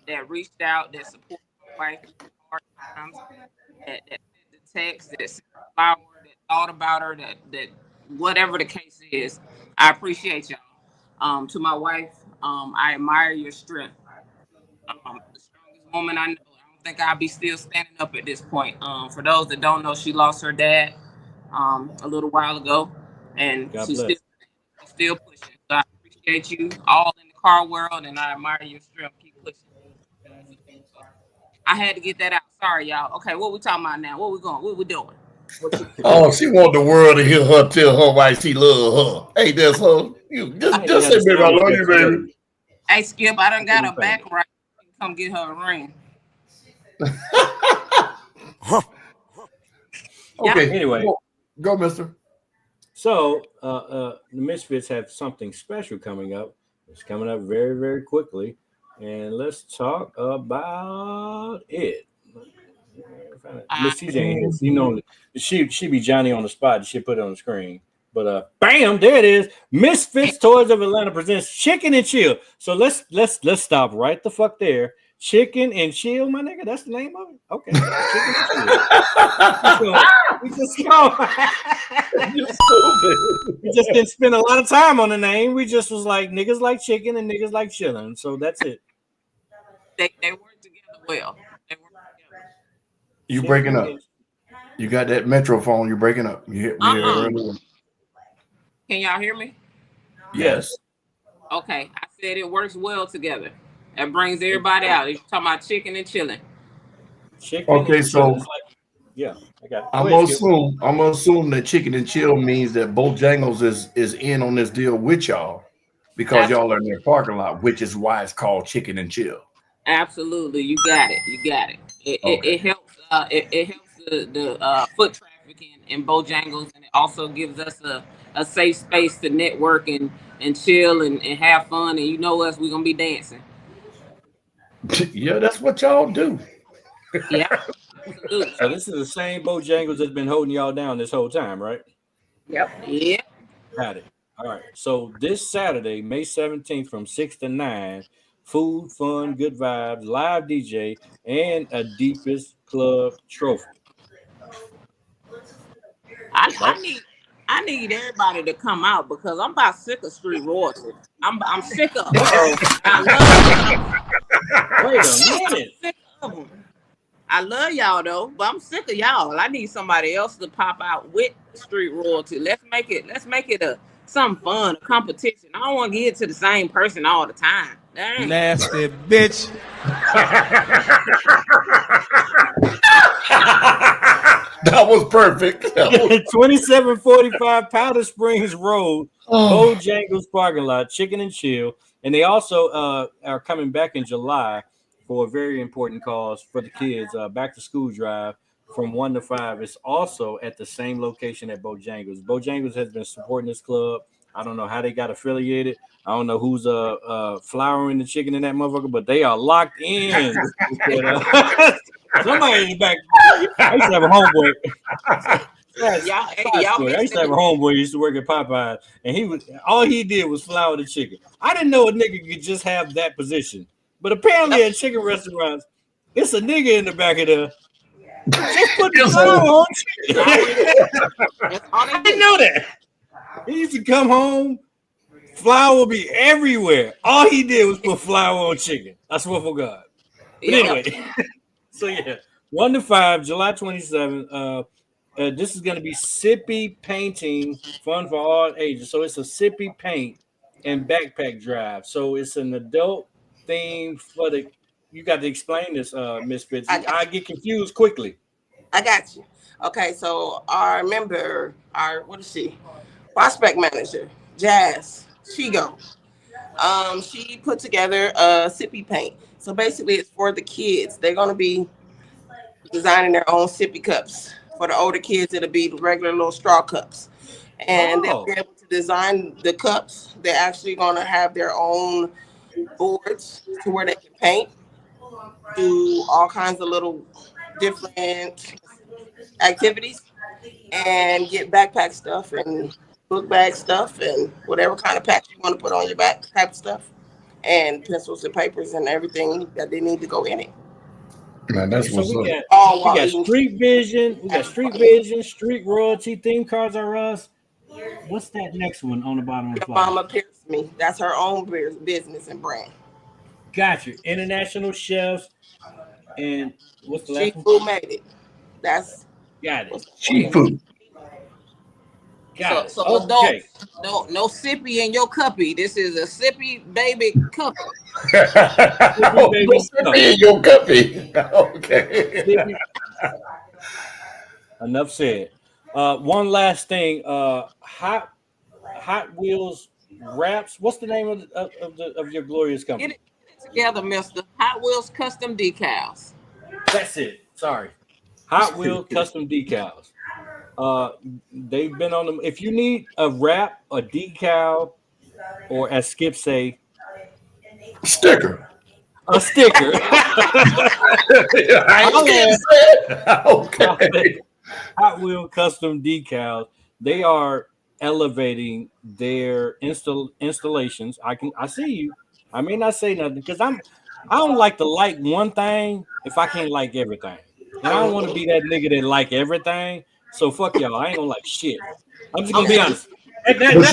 that reached out, that supported my wife in hard times, that sent the text, that sent the flower, that thought about her, that whatever the case is. I appreciate y'all. To my wife, I admire your strength. The strongest woman I know. I don't think I'll be still standing up at this point. For those that don't know, she lost her dad a little while ago, and she's still pushing. So I appreciate you all in the car world, and I admire your strength. Keep pushing. I had to get that out. Sorry, y'all. Okay, what we talking about now? What we doing? Oh, she want the world to hear her tell her why she love her. Hey, that's her. You just say, baby, I love you, baby. Hey, Skip, I done got her back right. Come get her a ring. Okay. Anyway, go, mister. So the Misfits have something special coming up. It's coming up very, very quickly. And let's talk about it. Miss TJ, you know, she be Johnny on the spot. She put it on the screen. But bam, there it is. Misfits Toys of Atlanta presents Chicken and Chill. So let's stop right the fuck there. Chicken and Chill, my nigga. That's the name of it. Okay. Chicken and Chill. We just didn't spend a lot of time on the name. We just was like niggas like chicken and niggas like chilling. So that's it. They work together well. They work together. You breaking up. You got that Metro phone. You're breaking up. Can y'all hear me? Yes. Okay. I said it works well together. That brings everybody out. You're talking about chicken and chilling. Chicken okay, and so yeah, I got it. I'm gonna assume that Chicken and Chill means that Bojangles is in on this deal with y'all because y'all are in their parking lot, which is why it's called Chicken and Chill. Absolutely, you got it. It helps. It helps the foot traffic in Bojangles, and it also gives us a safe space to network and chill and have fun. And you know us, we're gonna be dancing. Yeah, that's what y'all do. Yeah, absolutely. So this is the same Bojangles that's been holding y'all down this whole time, right? Yep. Yeah. Got it. All right. So this Saturday, May 17th from 6 to 9, food, fun, good vibes, live DJ, and a Deepest Club trophy. I need everybody to come out because I'm about sick of street royalty. I'm sick of them. Wait a minute. I love y'all though, but I'm sick of y'all. I need somebody else to pop out with street royalty. Let's make it something fun, a competition. I don't want to give it to the same person all the time. Dang. Nasty bitch. That was perfect. 2745 Powder Springs Road, Bojangles parking lot, Chicken and Chill. And they also are coming back in July for a very important cause for the kids, back to school drive from 1 to 5. It's also at the same location at Bojangles. Bojangles has been supporting this club. I don't know how they got affiliated. I don't know who's flouring the chicken in that motherfucker, but they are locked in. Somebody in the back. I used to have a homeboy. I used to have a homeboy who used to work at Popeye, and all he did was flour the chicken. I didn't know a nigga could just have that position, but apparently at chicken restaurants, it's a nigga in the back of the. Just put the flour on chicken. I didn't know that. He used to come home, flour would be everywhere. All he did was put flour on chicken. I swear for God. But anyway, so yeah, 1 to 5, July 27th. This is going to be sippy painting, fun for all ages. So it's a sippy paint and backpack drive. So it's an adult theme for the. You got to explain this, Misfits. I get confused quickly. I got you. Okay, so our member, what is she? Prospect manager, Jazz Chigo. She put together a sippy paint. So basically, it's for the kids. They're going to be designing their own sippy cups for the older kids, it'll be regular little straw cups. And they'll be able to design the cups. They're actually going to have their own boards to where they can paint, do all kinds of little different activities, and get backpack stuff and book bag stuff and whatever kind of packs you want to put on your back type of stuff, and pencils and papers and everything that they need to go in it. Man, that's So what's we up. got Street Vision, we got Street Vision, Street Royalty, Theme Cards Are Us. What's that next one on the bottom of the Your flyer? Mama Pierce Me. That's her own business and brand. Gotcha. International Chefs. And what's the last one? Who made it? That's got it. Seafood. Got it. So Okay. adults, no sippy in your cuppy. This is a sippy baby cup. Sippy in your cuppy. Okay. Enough said. One last thing. Hot Wheels Wraps. What's the name of your glorious company? Get it together, Mister. Hot Wheels Custom Decals. That's it. Sorry. Hot Wheels Custom Decals. They've been on them. If you need a wrap, a decal, or as Skip say, sticker. A sticker. Okay. Hot Wheel Custom Decals. They are elevating their installations. I see you. I may not say nothing because I don't like to like one thing if I can't like everything. And I don't want to be that nigga that like everything. So fuck y'all. I ain't gonna like shit. I'm just gonna be honest. But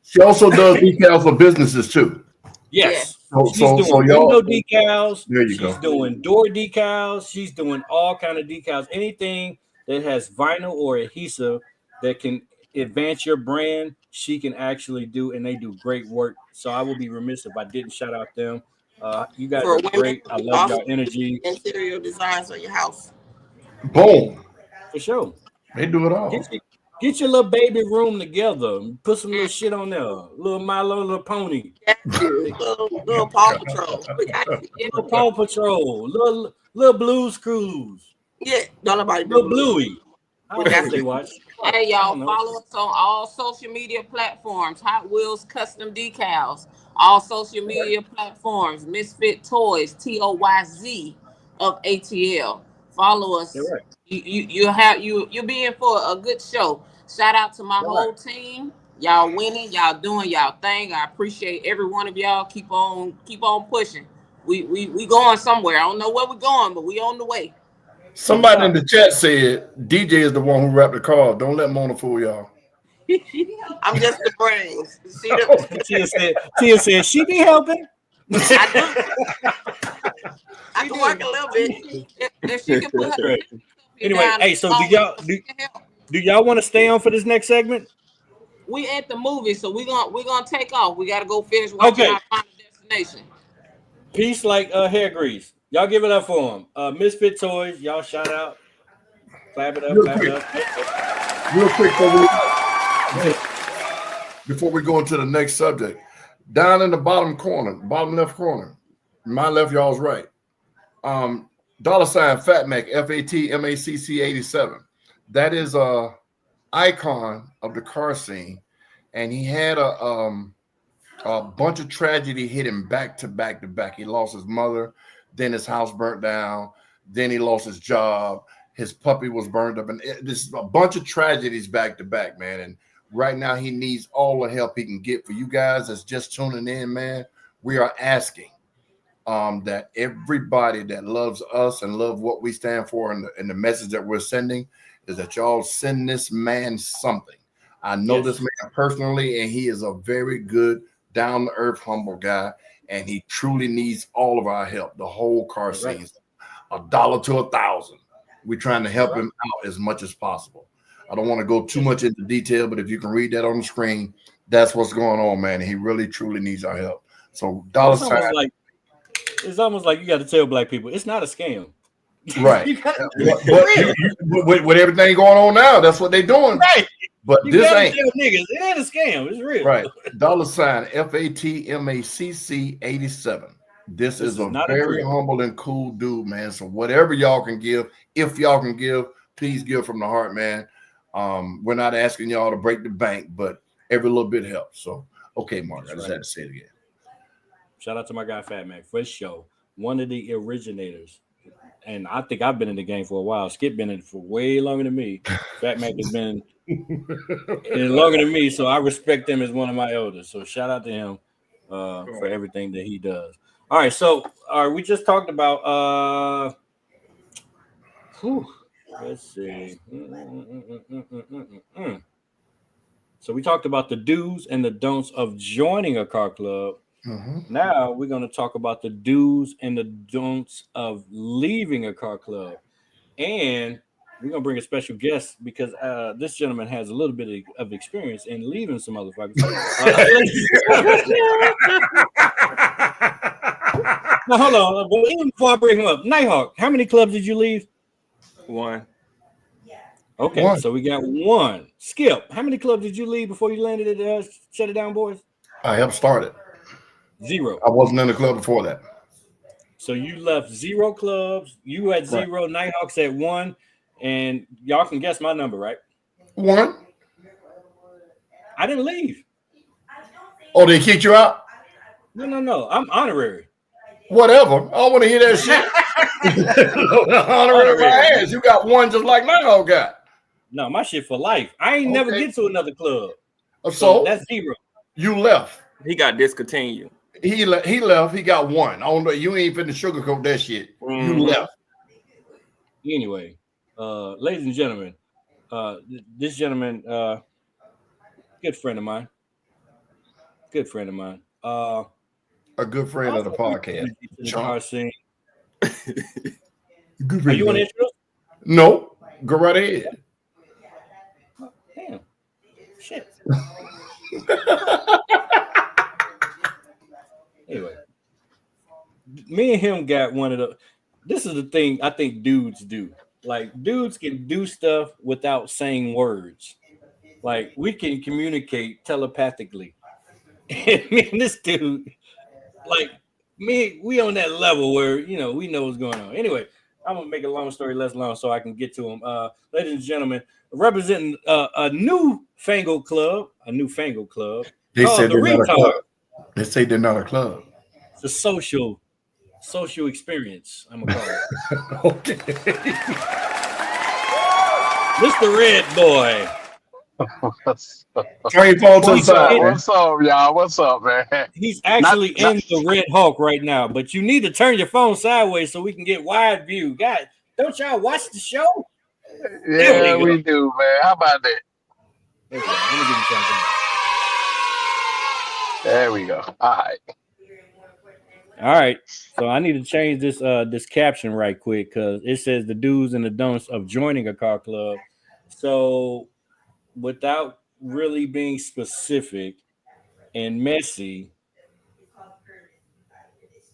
she also does decals for businesses too. Yes. She's So doing window decals. There you She's go. doing door decals. She's doing all kind of decals. Anything that has vinyl or adhesive that can advance your brand, she can actually do, and they do great work. So I will be remiss if I didn't shout out them. You guys are great. I love your energy. Interior designs for your house. Boom. For sure. They do it all. Get your little baby room together. Put some little shit on there. Little Milo, little pony. Little Paw Patrol. Little Paw Patrol. Little Blues Cruise. Yeah, don't nobody do Little Bluey. I don't know if they watch. Hey, y'all, follow us on all social media platforms. Hot Wheels Custom Decals. All social media platforms. Misfit Toys, TOYZ of ATL. Follow us. Right. You'll be in for a good show. Shout out to my whole team. Y'all winning. Y'all doing y'all thing. I appreciate every one of y'all. Keep on pushing. We going somewhere. I don't know where we're going, but we on the way. Somebody in the chat said DJ is the one who wrapped the card. Don't let Mona fool y'all. I'm just the brains. Tia said she be helping. I can work a little bit. If she can put her anyway, hey, so do y'all want to stay on for this next segment? We at the movie, so we're gonna take off. We gotta go finish watching our final destination. Peace like hair grease. Y'all give it up for them. Misfit Toys, y'all shout out. Clap it up, Real quick before we go into the next subject. Down in the bottom left corner. My left, y'all's right. $ Fat Mac, FATMACC 87. That is a icon of the car scene, and he had a bunch of tragedy hit him back to back to back. He lost his mother, then his house burnt down, then he lost his job, his puppy was burned up, and this a bunch of tragedies back to back, man. And right now he needs all the help he can get. For you guys that's just tuning in, man, we are asking that everybody that loves us and love what we stand for and the message that we're sending is that y'all send this man something. I know this man personally, and he is a very good, down-to-earth, humble guy, and he truly needs all of our help, the whole car scene. $1 to 1,000. We're trying to help him out as much as possible. I don't want to go too much into detail, but if you can read that on the screen, that's what's going on, man. He really, truly needs our help. So $ it's almost like you got to tell black people it's not a scam. Right. With everything going on now, that's what they're doing. Right. But you this ain't tell niggas, it ain't a scam. It's real. Right. $ FATMACC 87. This is a very humble and cool dude, man. So whatever y'all can give, if y'all can give, Please give from the heart, man. We're not asking y'all to break the bank, but every little bit helps. So, okay, Mark, I just had to say it again. Shout out to my guy Fat Mac, first show, one of the originators. And I think I've been in the game for a while. Skip been in it for way longer than me. Fat Mac has been longer than me, so I respect him as one of my elders. So shout out to him for everything that he does. All right, so we just talked about let's see. So we talked about the do's and the don'ts of joining a car club. Now we're going to talk about the do's and the don'ts of leaving a car club. And we're going to bring a special guest because this gentleman has a little bit of experience in leaving some motherfuckers. Now, hold on. But even before I bring him up, Nighthawk, how many clubs did you leave? 1. Okay, One. So we got 1. Skip, how many clubs did you leave before you landed at Shut It Down Boys? I helped start it. 0. I wasn't in the club before that. So you left 0 clubs. You had 0. Nighthawks at 1. And y'all can guess my number, right? 1. I didn't leave. Oh, they kicked you out? No. I'm honorary. Whatever. I don't want to hear that shit. Honorary my ass. You got 1 just like Nighthawk got. No, my shit for life. I ain't never get to another club. So that's 0. You left. He got discontinued. He left. He got 1. I don't know. You ain't finna sugarcoat that shit. You left. Anyway, ladies and gentlemen, this gentleman, good friend of mine. A good friend of the podcast. Are you on intro? No. Go right ahead. Damn. Shit. Anyway, me and him got one of the. This is the thing I think dudes do. Like, dudes can do stuff without saying words. Like, we can communicate telepathically. And me and this dude, like, we on that level where, we know what's going on. Anyway, I'm going to make a long story less long so I can get to him. Ladies and gentlemen, representing a newfangled club. They said the they're not a Retard. club. They say they're not a club. It's a social experience, I'm going to call it. Okay. Mr. Red Boy. Turn your phone to the side. What's up, y'all? What's up, man? He's actually in the Red Hawk right now, but you need to turn your phone sideways so we can get wide view. God, don't y'all watch the show? Yeah, we do, man. How about that? Okay, let me give you something. There we go. All right. So I need to change this caption right quick because it says the do's and the don'ts of joining a car club. So without really being specific and messy,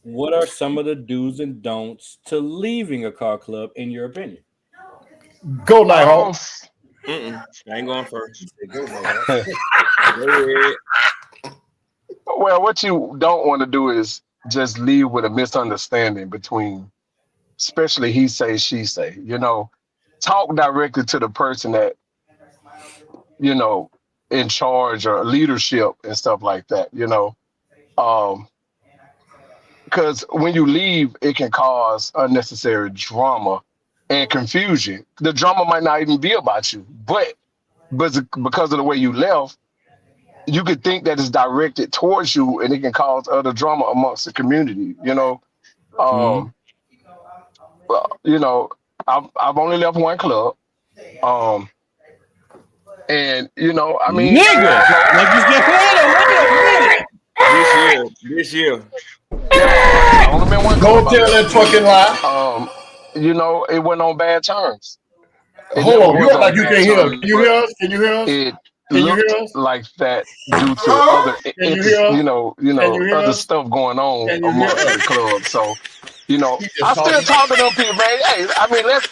what are some of the do's and don'ts to leaving a car club in your opinion? Go, Nighthawk. I ain't going first. Go ahead. Well, what you don't want to do is just leave with a misunderstanding between, especially he say, she say. Talk directly to the person that, in charge or leadership and stuff like that. Because when you leave, it can cause unnecessary drama and confusion. The drama might not even be about you, but because of the way you left, you could think that it's directed towards you, and it can cause other drama amongst the community. I've only left 1 club, and I mean, nigga, this year. Yeah, only been 1 club. Don't tell that fucking lie. It went on bad terms. Hold on, you act like you can't hear us. Can you hear us? Can you hear us? It looked like that due to other, other stuff going on amongst the club. So, I still talk to them people, man. Hey, I mean, let's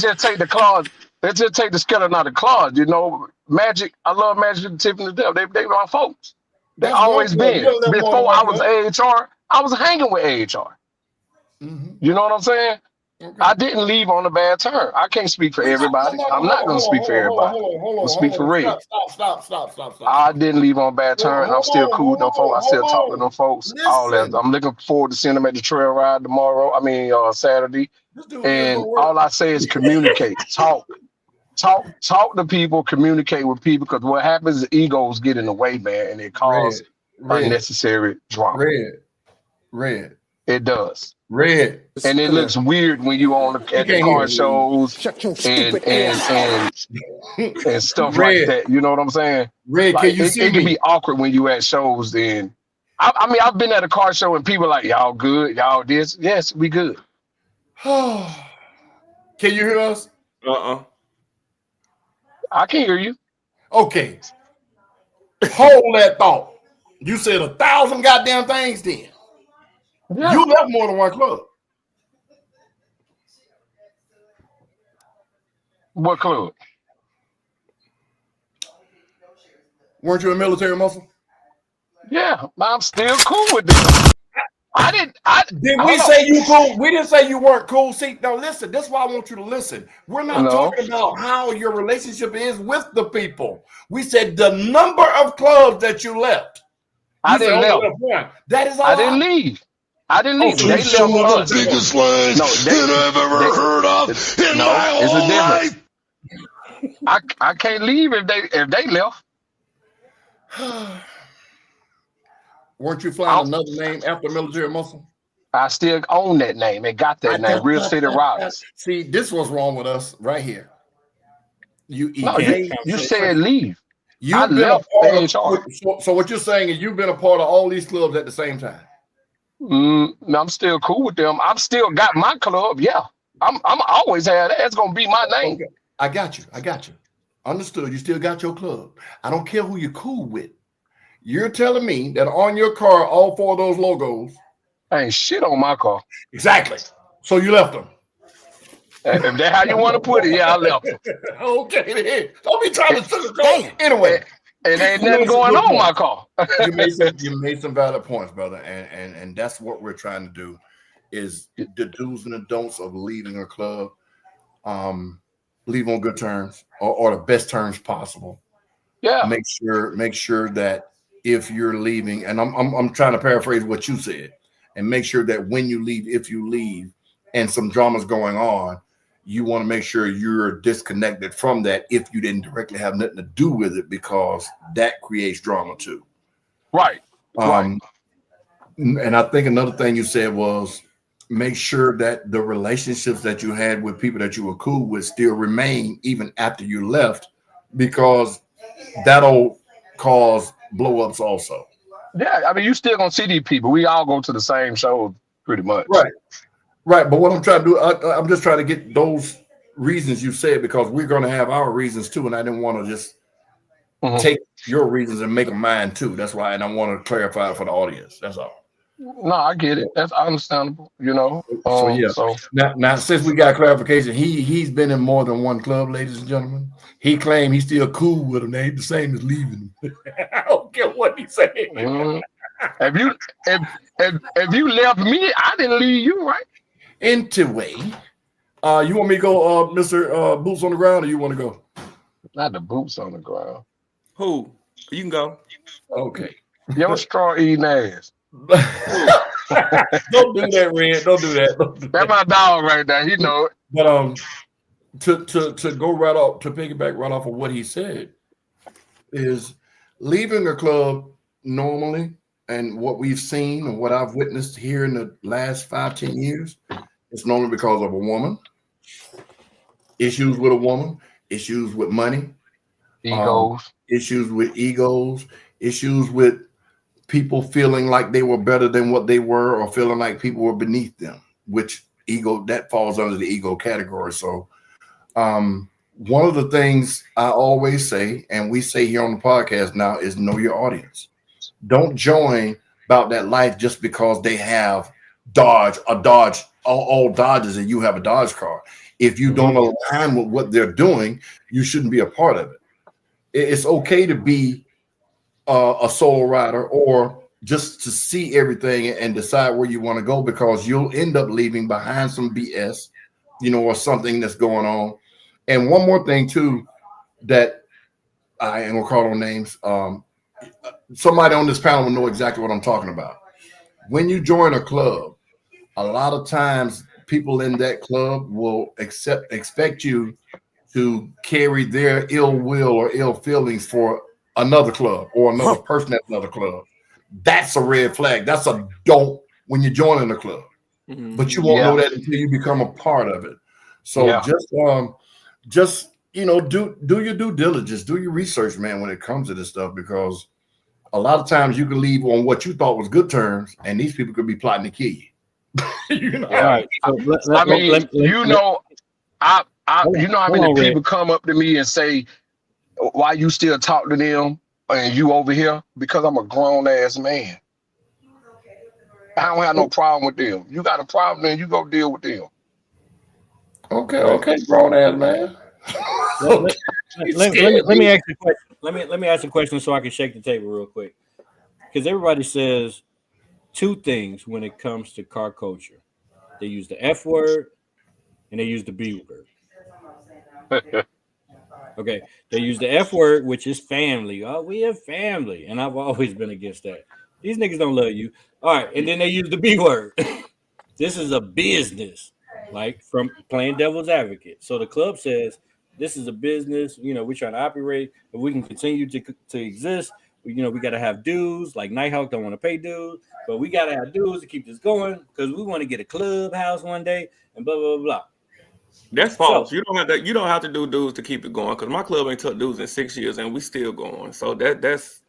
just take the clause. Let's just take the skeleton out of the clause. Magic. I love Magic and Tiffany to death. They my folks. They always been. Before I was AHR, I was hanging with AHR. You know what I'm saying? Okay. I didn't leave on a bad turn. I can't speak for everybody. I'm not going to speak for everybody. I'm speak for Ray. Stop. I didn't leave on bad turn. I'm still cool with them folks. I still talk to them folks. All that. I'm looking forward to seeing them at the trail ride tomorrow. Saturday. And all I say is communicate, talk to people, communicate with people. Because what happens is egos get in the way, man, and it causes unnecessary drama. Red. It does. Red. And it looks weird when you at the car shows and stuff like that. You know what I'm saying? Red, like, can you see it can be awkward when you at shows. Then I've been at a car show and people like, y'all good, y'all this. Yes, we good. Can you hear us? I can hear you. Okay. Hold that thought. You said 1,000 goddamn things then. Yeah. You left more than one club. What club? Weren't you a military muscle? Yeah, I'm still cool with this. Did we say you cool? We didn't say you weren't cool. See, now listen, that's why I want you to listen. We're not talking about how your relationship is with the people. We said the number of clubs that you left. I didn't leave. That is all. I didn't leave. I didn't leave. They left us. The biggest lies that I've ever heard of in my whole life. I can't leave if they left. Weren't you flying another name after military muscle? I still own that name. It got that name. Real City Riders. See, this was wrong with us right here. You said leave. You've been a part of, so what you're saying is you've been a part of all these clubs at the same time. I'm still cool with them. I've still got my club. Yeah, I'm always had that. That's gonna be my name. Okay. I got you. Understood. You still got your club. I don't care who you're cool with. You're telling me that on your car, all 4 of those logos ain't shit on my car. Exactly. So you left them. If that's how you want to put it, yeah, I left them. Okay, don't be trying to sugarcoat. Anyway, it ain't nothing going on my car. you made some valid points, brother, and that's what we're trying to do is the do's and the don'ts of leaving a club. Leave on good terms or the best terms possible. Yeah. Make sure that if you're leaving, and I'm trying to paraphrase what you said, and make sure that when you leave, if you leave, and some drama's going on, you want to make sure you're disconnected from that if you didn't directly have nothing to do with it, because that creates drama too. Right. And I think another thing you said was make sure that the relationships that you had with people that you were cool with still remain even after you left, because that'll cause blow-ups also. Yeah, I mean, you still gonna see these people. We all go to the same show pretty much. Right. But what I'm trying to do, I'm just trying to get those reasons you said, because we're going to have our reasons too, and I didn't want to just take your reasons and make them mine too. That's why, and I want to clarify it for the audience. That's all. No, I get it. That's understandable. So now since we got clarification, he's been in more than one club, ladies and gentlemen. He claimed he's still cool with them. They ain't the same as leaving them. I don't care what he's saying. If you left me, I didn't leave you, right? Anyway, you want me to go, Mr. Boots on the ground, or you want to go? Not the boots on the ground. Who? You can go. Okay. Your straw eating ass. Don't do that, Red. Don't do that. That's my dog right there. He know it. But to go right off, to piggyback right off of what he said, is leaving a club normally, and what we've seen and what I've witnessed here in the last 5-10 years, it's normally because of a woman, issues with a woman, issues with money, issues with egos, issues with people feeling like they were better than what they were, or feeling like people were beneath them, which ego, that falls under the ego category. So one of the things I always say, and we say here on the podcast now, is know your audience. Don't join about that life just because they have all Dodges and you have a Dodge car. If you don't align with what they're doing, you shouldn't be a part of it. It's okay to be a solo rider, or just to see everything and decide where you want to go, because you'll end up leaving behind some BS or something that's going on. And one more thing too, that I ain't gonna call no names. Somebody on this panel will know exactly what I'm talking about. When you join a club, a lot of times people in that club will expect you to carry their ill will or ill feelings for another club or another person at another club. That's a red flag. That's a don't when you're joining the club. But you won't know that until you become a part of it. So just do your due diligence, do your research, man, when it comes to this stuff, because a lot of times you can leave on what you thought was good terms, and these people could be plotting to kill you. All right. So I mean, how many people come up to me and say, why you still talk to them and you over here? Because I'm a grown ass man. I don't have no problem with them. You got a problem, then you go deal with them. Okay, grown ass man. Let me ask you a question. Let me ask a question so I can shake the table real quick. Because everybody says two things when it comes to car culture. They use the F word and they use the B word. Okay, they use the F word, which is family. Oh, we have family, and I've always been against that. These niggas don't love you. All right, and then they use the B word. This is a business, like from playing devil's advocate. So the club says this is a business. We're trying to operate. If we can continue to exist, we got to have dues. Like Nighthawk don't want to pay dues, but we got to have dues to keep this going because we want to get a clubhouse one day and blah blah blah. That's false. So, you don't have to do dues to keep it going, because my club ain't took dues in 6 years and we still going. So that's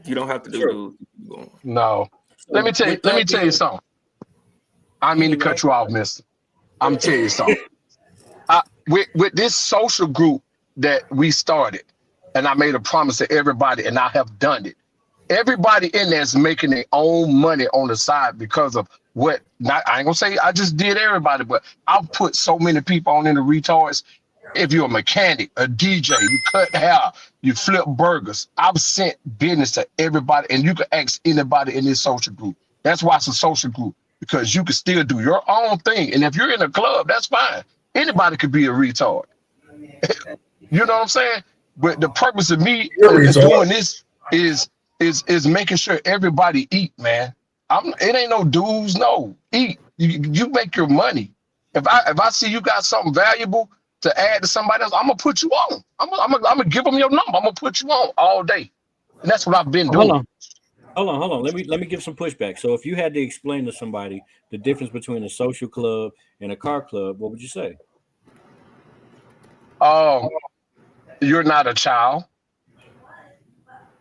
you don't have to do dues to keep going. No. Let me tell you something. I mean to cut you off, mister. I'm gonna tell you something. With this social group that we started, and I made a promise to everybody, and I have done it. Everybody in there is making their own money on the side because of I ain't gonna say I just did everybody, but I've put so many people on in the retards. If you're a mechanic, a DJ, you cut hair, you flip burgers, I've sent business to everybody, and you can ask anybody in this social group. That's why it's a social group, because you can still do your own thing. And if you're in a club, that's fine. Anybody could be a retard. You know what I'm saying? But the purpose of me doing this is making sure everybody eat, man. It ain't no dues, no. Eat. You make your money. If I see you got something valuable to add to somebody else, I'm gonna put you on. I'm gonna give them your number. I'm gonna put you on all day, and that's what I've been doing. Hold on. Let me give some pushback. So if you had to explain to somebody the difference between a social club and a car club, what would you say? You're not a child.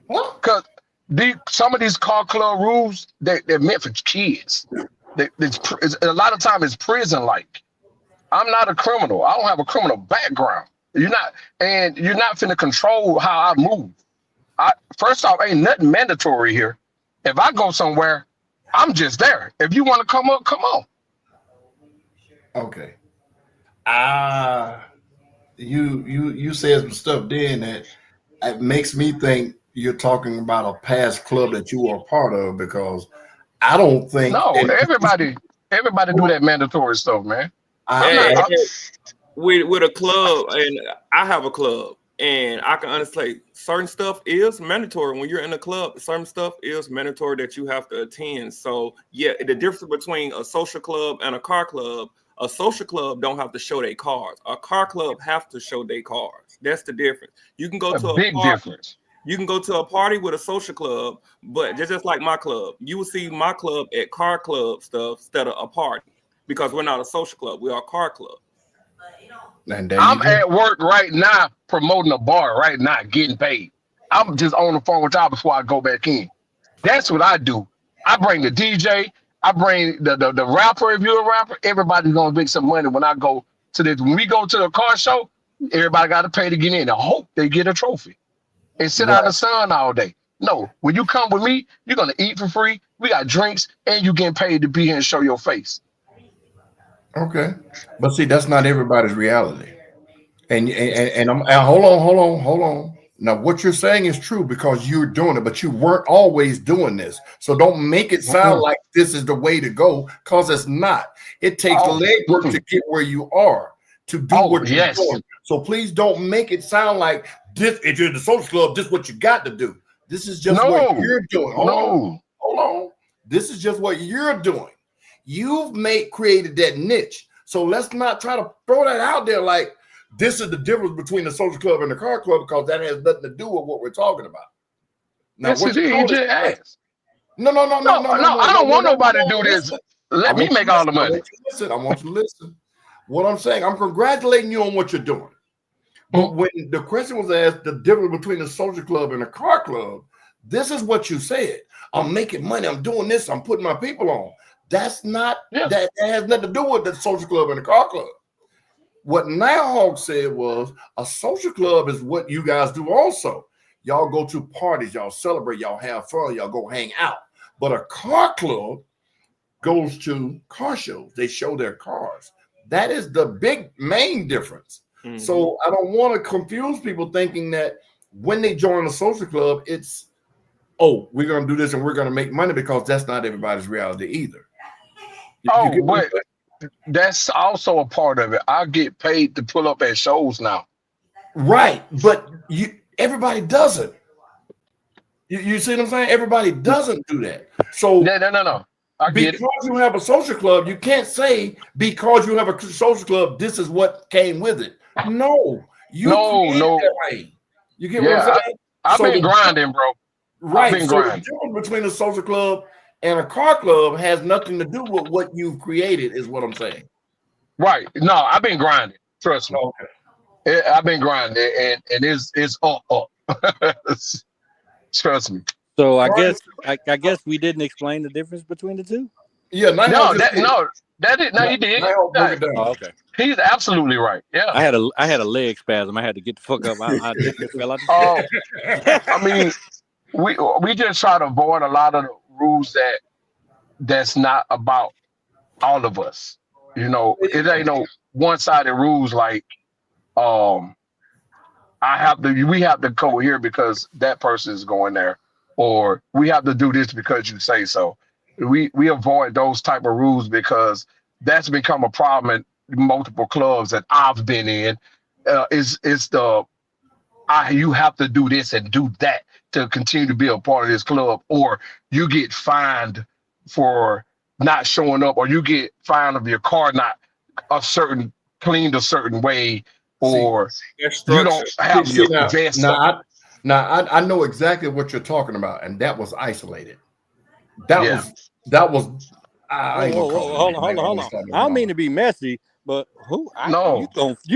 Because some of these car club rules, they're meant for kids. A lot of times it's prison-like. I'm not a criminal. I don't have a criminal background. You're not finna control how I move. First off, ain't nothing mandatory here. If I go somewhere, I'm just there. If you want to come up, come on. Okay. You said some stuff then that it makes me think you're talking about a past club that you were a part of, because I don't think everybody do that mandatory stuff, man. With a club, and I have a club, and I can honestly say certain stuff is mandatory when you're in a club. Certain stuff is mandatory that you have to attend. So yeah, the difference between a social club and a car club. A social club don't have to show their cars. A car club have to show their cars. That's the difference. You can go to a big difference. You can go to a party with a social club, but just like my club, you will see my club at car club stuff instead of a party, because we're not a social club. We are a car club. I'm at work right now promoting a bar right now, getting paid. I'm just on the phone with y'all before I go back in. That's what I do. I bring the DJ. I bring the rapper. If you're a rapper, everybody's gonna make some money when I go to this. When we go to the car show, everybody got to pay to get in. I hope they get a trophy and sit out in the sun all day. No, when you come with me, you're gonna eat for free. We got drinks, and you getting paid to be here and show your face. Okay, but see, that's not everybody's reality. And hold on. Now, what you're saying is true because you're doing it, but you weren't always doing this. So don't make it sound like this is the way to go, because it's not. It takes legwork to get where you are, to do what you're doing. So please don't make it sound like this. If you're in the social club, this is what you got to do. This is just what you're doing. Hold on. This is just what you're doing. You've created that niche. So let's not try to throw that out there like this is the difference between the social club and the car club, because that has nothing to do with what we're talking about. Now, yes, it is. You just asked. No. I don't want nobody to do this. Let me make all the money. I want you to listen. What I'm saying, I'm congratulating you on what you're doing. But when the question was asked, the difference between the social club and the car club, this is what you said. I'm making money. I'm doing this. I'm putting my people on. That's not, that has nothing to do with the social club and the car club. What Nighthawk said was a social club is what you guys do also. Y'all go to parties, y'all celebrate, y'all have fun, y'all go hang out. But a car club goes to car shows. They show their cars. That is the big main difference. Mm-hmm. So I don't want to confuse people thinking that when they join a social club, it's, oh, we're going to do this and we're going to make money, because that's not everybody's reality either. But that's also a part of it. I get paid to pull up at shows now. Right. But everybody doesn't. You see what I'm saying? Everybody doesn't do that. So no. Because you have a social club, you can't say because you have a social club, this is what came with it. No. That way. You get what I'm saying? I've been grinding, bro. Right. The difference between a social club and a car club has nothing to do with what you've created, is what I'm saying. Right. No, I've been grinding. Trust me. Okay. I've been grinding, and it's up. Trust me. So I guess we didn't explain the difference between the two. Yeah. He did. Oh, okay. He's absolutely right. Yeah. I had a leg spasm. I had to get the fuck up. I fell out. I mean, we just try to avoid a lot of the rules that's not about all of us. You know, it ain't no one-sided rules like we have to go here because that person is going there, or we have to do this because you say so. We avoid those type of rules because that's become a problem in multiple clubs that I've been in. You have to do this and do that to continue to be a part of this club, or you get fined for not showing up, or you get fined of your car not cleaned a certain way, or you don't have your vest. I know exactly what you're talking about, and that was isolated. That was. Hold on. I don't mean to be messy, but you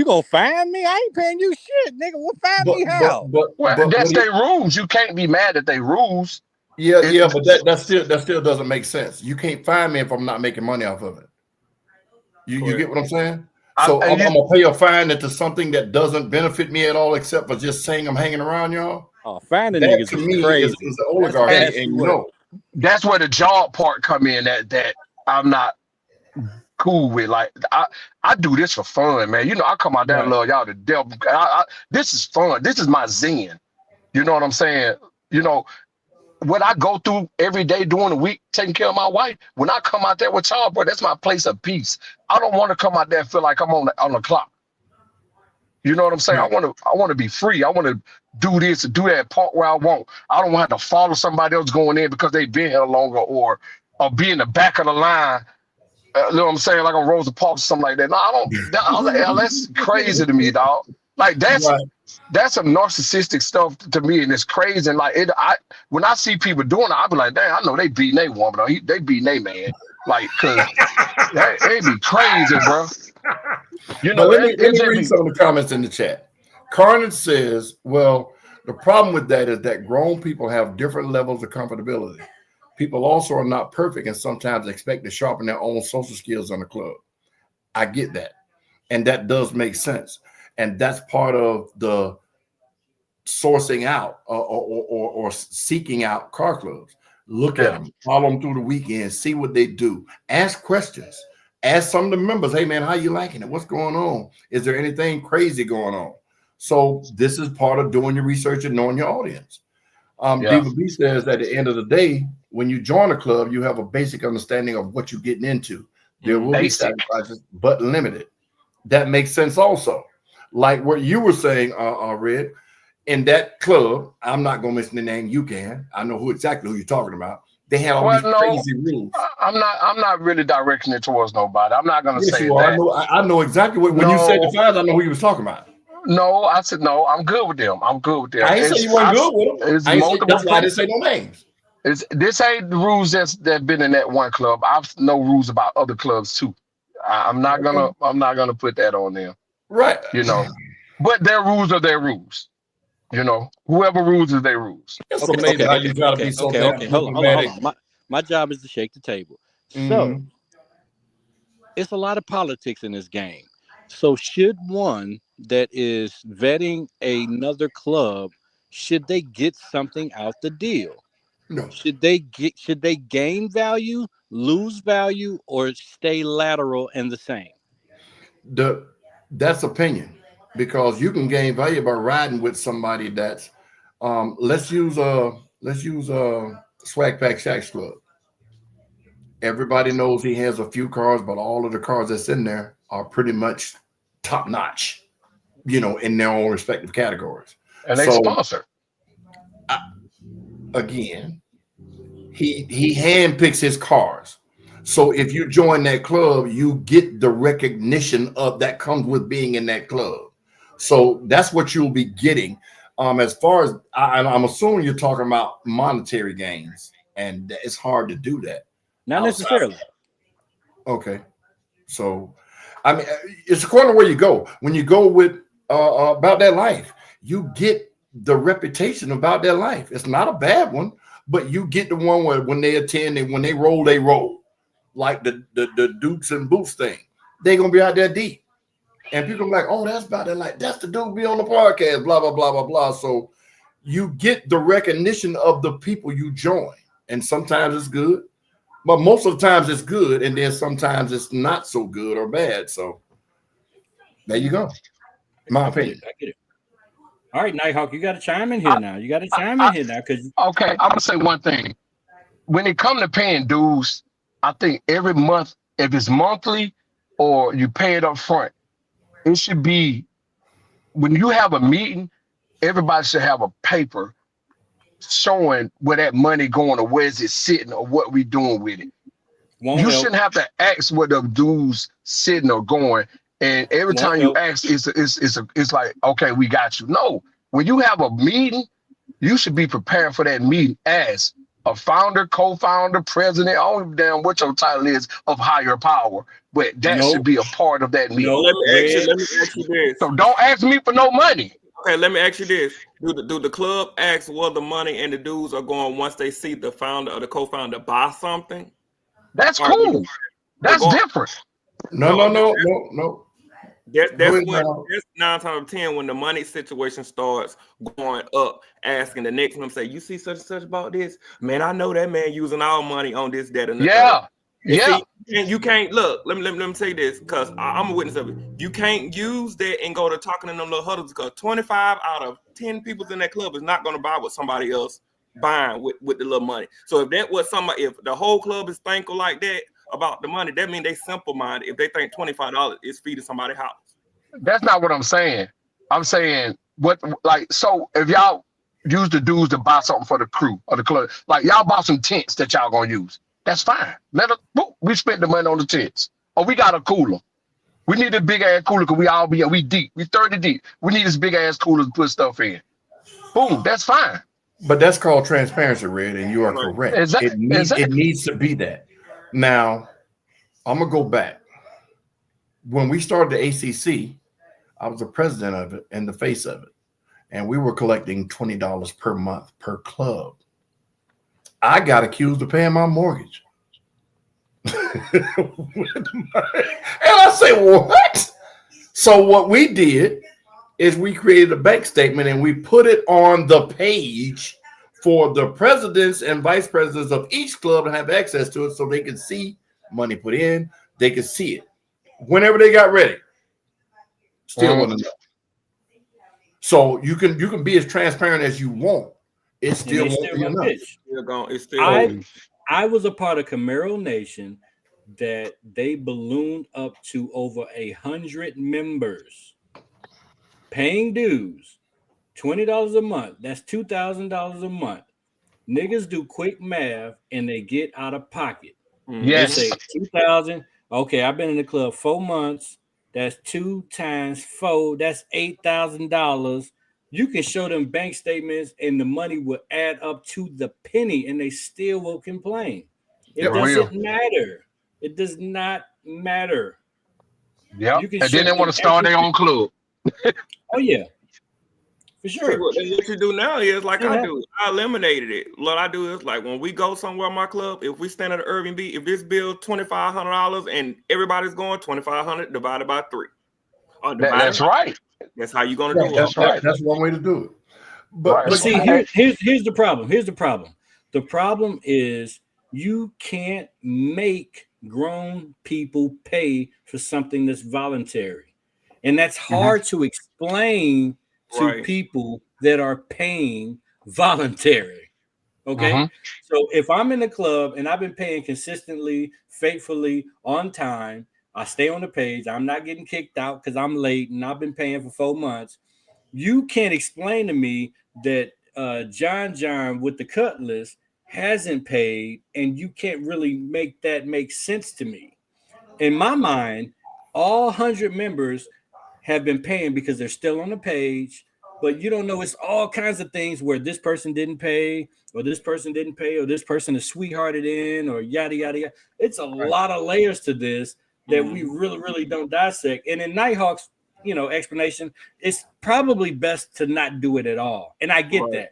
gonna fine me? I ain't paying you shit, nigga. What fine me how? But that's their rules. You can't be mad at their rules. Yeah, but that still doesn't make sense. You can't fine me if I'm not making money off of it. You get what I'm saying? So I'm gonna pay a fine into something that doesn't benefit me at all, except for just saying I'm hanging around y'all. Oh, finding niggas to me crazy. is the oligarchy, and that's where the job part come in. That I'm not cool with. Like I do this for fun, man. You know, I come out there and love y'all to death. This is fun. This is my zen. You know what I'm saying? You know what I go through every day during the week, taking care of my wife. When I come out there with y'all, bro, that's my place of peace. I don't want to come out there and feel like I'm on the clock. You know what I'm saying? I want to be free. I want to do this and do that part where I want. I don't want to have to follow somebody else going in because they've been here longer, or be in the back of the line. You know what I'm saying? Like on Rosa Parks or something like that. No, I don't. That's crazy to me, dog. Like that's some narcissistic stuff to me, and it's crazy. And like when I see people doing it, I be like, damn, I know they beating their woman, or they beating their man. Like, cause they be crazy, bro. You know, let me read some of the comments in the chat. Carnage says, well, the problem with that is that grown people have different levels of comfortability. People also are not perfect and sometimes expect to sharpen their own social skills on the club. I get that. And that does make sense. And that's part of the sourcing out or seeking out car clubs. Look at them, follow them through the weekend, see what they do. Ask questions. Ask some of the members, hey, man, how you liking it? What's going on? Is there anything crazy going on? So this is part of doing your research and knowing your audience. Diva B says at the end of the day, when you join a club, you have a basic understanding of what you're getting into. There will be sacrifices, but limited. That makes sense also. Like what you were saying, Red, in that club, I'm not going to mention the name. You can. I know exactly who you're talking about. They had all these crazy rules. I'm not really directing it towards nobody. I'm not going to say that. I know exactly what. When you said the fines, I know who you was talking about. No, I said no. I'm good with them. I ain't say you weren't good with them. That's why I didn't say no names. This ain't the rules that been in that one club. I've know rules about other clubs too. I'm not gonna put that on them. Right. You know, but their rules are their rules. You know, whoever rules is their rules. It's amazing how you gotta be so damn diplomatic. Hold on. My job is to shake the table. So it's a lot of politics in this game. So should one that is vetting another club, should they get something out the deal? No. Should they gain value, lose value, or stay lateral and the same? That's opinion, because you can gain value by riding with somebody that's let's use Swag Pack Shaq's club. Everybody knows he has a few cars, but all of the cars that's in there are pretty much top notch, you know, in their own respective categories. And they sponsor. Again, he handpicks his cars. So if you join that club, you get the recognition of that comes with being in that club. So that's what you'll be getting. As far as I'm assuming you're talking about monetary gains, and it's hard to do that. Not necessarily. Okay. So, I mean, it's according to where you go. When you go with About That Life, you get the reputation about their life. It's not a bad one, but you get the one where when they attend and when they roll, they roll. Like the Dukes and Boots thing. They're going to be out there deep. And people are like, oh, that's About That Life. That's the dude be on the podcast, blah, blah, blah, blah, blah. So you get the recognition of the people you join. And sometimes it's good. But most of the times it's good, and then sometimes it's not so good or bad. So there you go. My opinion. I get it. All right, Nighthawk, you got to chime in here now. You got to chime in here now, because okay, I'm gonna say one thing. When it comes to paying dues, I think every month, if it's monthly or you pay it up front, it should be when you have a meeting. Everybody should have a paper showing where that money going or where is it sitting or what we doing with it. You shouldn't have to ask where the dues sitting or going. And every time you ask, it's like, okay, we got you. No, when you have a meeting, you should be prepared for that meeting as a founder, co-founder, president. I don't give a damn what your title is of higher power, but that should be a part of that meeting. No, let me ask you this. So don't ask me for no money. Okay, let me ask you this. Do the club ask where the money and the dues are going once they see the founder or the co-founder buy something? That's cool. That's different. No. That's 9 times out of 10 when the money situation starts going up, asking the next one, say, you see such and such about this? Man, I know that man using our money on this, that, and that. Yeah. And you can't look. Let me say this, because I'm a witness of it. You can't use that and go to talking in them little huddles, because 25 out of 10 people in that club is not going to buy what somebody else buying with the little money. So if the whole club is thankful like that about the money, that means they simple minded. If they think $25 is feeding somebody's house. That's not what I'm saying. I'm saying so if y'all use the dues to buy something for the crew or the club, like y'all bought some tents that y'all gonna use. That's fine. We spent the money on the tents. Or we got a cooler. We need a big ass cooler because we deep. We 30 deep. We need this big ass cooler to put stuff in. Boom, that's fine. But that's called transparency, Red, and you are correct. It needs to be that. Now, I'm gonna go back. When we started the ACC, I was the president of it and the face of it. And we were collecting $20 per month per club. I got accused of paying my mortgage. And I say, what? So what we did is we created a bank statement and we put it on the page for the presidents and vice presidents of each club to have access to it so they could see money put in. They could see it whenever they got ready. Still want to know. So you can be as transparent as you want. It still won't be enough. It's still I was a part of Camaro Nation that they ballooned up to over 100 members paying dues, $20 a month. That's $2,000 a month. Niggas do quick math and they get out of pocket. Yes. They say 2,000. Okay, I've been in the club 4 months. That's 2 times 4. That's $8,000. You can show them bank statements and the money will add up to the penny and they still will complain. It doesn't matter. It does not matter. Yeah. You can And then they want to start their own club. Oh, yeah. For sure. See, what you do now is like I do. I eliminated it. What I do is like when we go somewhere in my club, if we stand at an Urban B, if this bill $2,500 and everybody's going $2,500 divided by 3. That's right. That's how you're gonna do it. That's right. That's one way to do it. But see, here's the problem. Here's the problem. The problem is you can't make grown people pay for something that's voluntary, and that's hard to explain to people that are paying voluntary. Okay. So if I'm in the club and I've been paying consistently, faithfully, on time, I stay on the page, I'm not getting kicked out because I'm late and I've been paying for 4 months. You can't explain to me that John with the Cutlass hasn't paid, and you can't really make that make sense to me. In my mind, all 100 members have been paying because they're still on the page, but you don't know it's all kinds of things where this person didn't pay, or this person didn't pay, or this person is sweethearted in, or yada yada yada. It's a lot of layers to this that we really don't dissect. And in Nighthawk's, explanation, it's probably best to not do it at all. And I get that.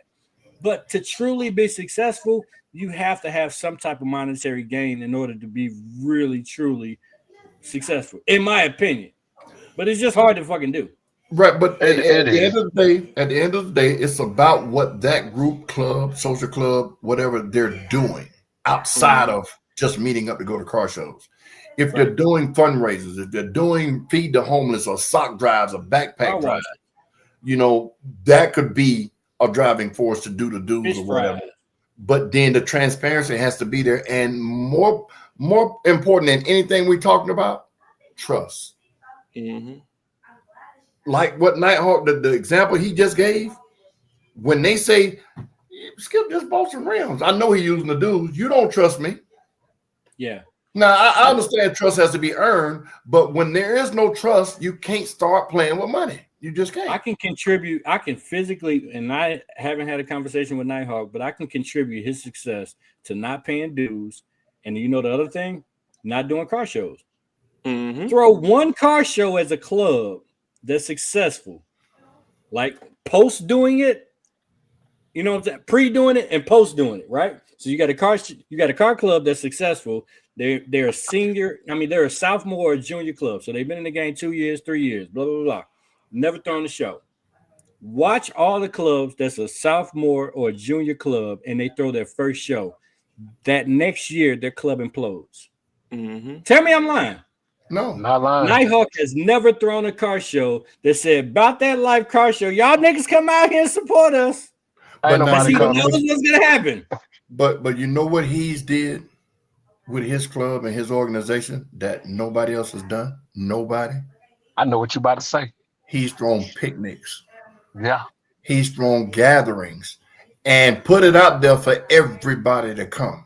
But to truly be successful, you have to have some type of monetary gain in order to be really, truly successful, in my opinion. But it's just hard to fucking do. Right, but at the end of the day, it's about what that group, club, social club, whatever they're doing outside of just meeting up to go to car shows. If they're doing fundraisers, if they're doing feed the homeless or sock drives or backpack drives, that could be a driving force to do the dues or whatever. But then the transparency has to be there, and more important than anything we're talking about, trust. Like what Nighthawk, the example he just gave, when they say, Skip just bought some rims, I know he's using the dudes. You don't trust me. Yeah. Now, I understand trust has to be earned, but when there is no trust, you can't start playing with money. You just can't. I can contribute. I can physically, and I haven't had a conversation with Nighthawk, but I can contribute his success to not paying dues. And the other thing, not doing car shows. Throw one car show as a club that's successful, like post doing it, what I'm saying? Pre-doing it and post doing it, right? So you got a car club that's successful. They're a senior, they're a sophomore or junior club. So they've been in the game 2 years, 3 years, blah, blah, blah. Never thrown a show. Watch all the clubs that's a sophomore or a junior club and they throw their first show. That next year, their club implodes. Tell me I'm lying. No, not lying. Nighthawk has never thrown a car show that said, about that life car show, y'all niggas come out here and support us. Ain't nobody coming. What's going to happen? But you know what he's did with his club and his organization that nobody else has done? Nobody. I know what you're about to say. He's thrown picnics. Yeah. He's thrown gatherings and put it out there for everybody to come.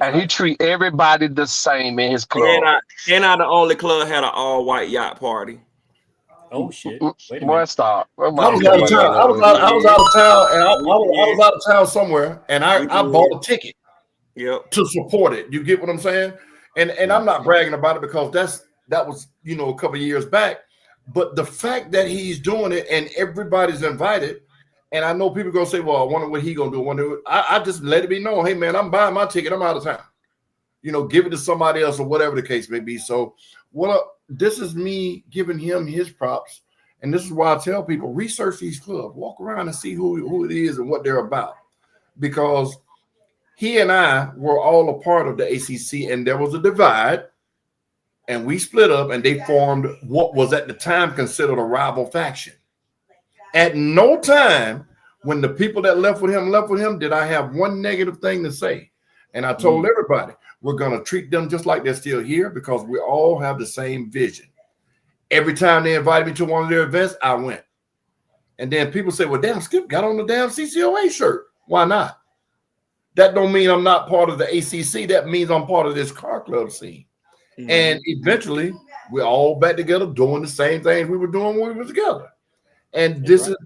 And he treat everybody the same in his club. And I the only club had an all-white yacht party. Oh shit! Wait a minute. Stop. I was out of town. I was out of town, and I was out of town somewhere, and I bought a ticket. Yep. To support it. You get what I'm saying? And I'm not bragging about it because that was a couple of years back. But the fact that he's doing it and everybody's invited, and I know people gonna say, "Well, I wonder what he gonna do." I just let it be known. Hey man, I'm buying my ticket. I'm out of town. Give it to somebody else or whatever the case may be. So, this is me giving him his props, and this is why I tell people research these clubs, walk around and see who it is and what they're about, because he and I were all a part of the ACC, and there was a divide. And we split up and they formed what was at the time considered a rival faction. At no time when the people that left with him, did I have one negative thing to say. And I told everybody, we're going to treat them just like they're still here because we all have the same vision. Every time they invited me to one of their events, I went. And then people say, well, damn, Skip got on the damn CCOA shirt. Why not? That don't mean I'm not part of the ACC. That means I'm part of this car club scene. And eventually, we're all back together doing the same things we were doing when we were together. And this is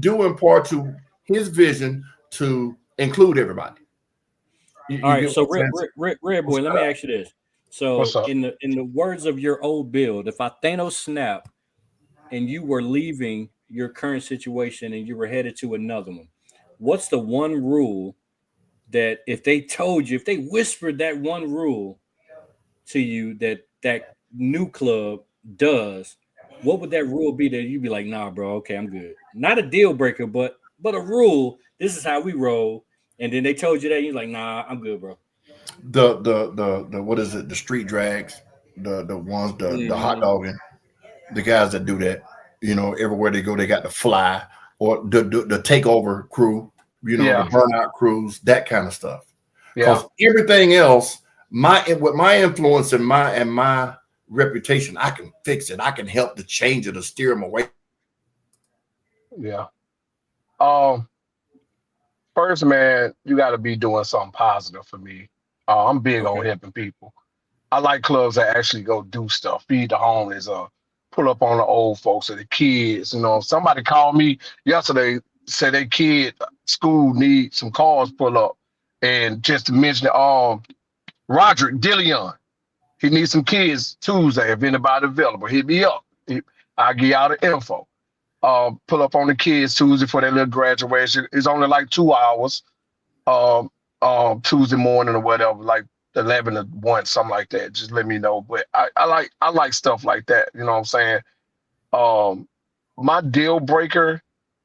due in part to his vision to include everybody. All right, so Red Boy, let me ask you this. So in the words of your old build, if I Thanos snap and you were leaving your current situation and you were headed to another one, what's the one rule that if they told you, if they whispered that one rule to you that new club does, what would that rule be that you'd be like, nah, bro, okay, I'm good. Not a deal breaker, but a rule. This is how we roll. And then they told you that you're like, nah, I'm good, bro. The what is it? The street drags, the ones, the hot dogging, the guys that do that. You know, everywhere they go, they got the fly or the takeover crew. You know, the burnout crews, that kind of stuff. Because everything else, with my influence and my reputation, I can fix it. I can help to change it or steer them away. Yeah. First, man, you got to be doing something positive for me. I'm big on helping people. I like clubs that actually go do stuff, feed the homeless, pull up on the old folks or the kids. You know, somebody called me yesterday, said their kid school needs some cars pull up, and just to mention Roderick Dillion, he needs some kids Tuesday. If anybody available, hit me up. I'll give y'all the info. Pull up on the kids Tuesday for their little graduation. It's only like 2 hours. Tuesday morning or whatever, like 11 to 1, something like that. Just let me know. But I like stuff like that. You know what I'm saying? My deal breaker,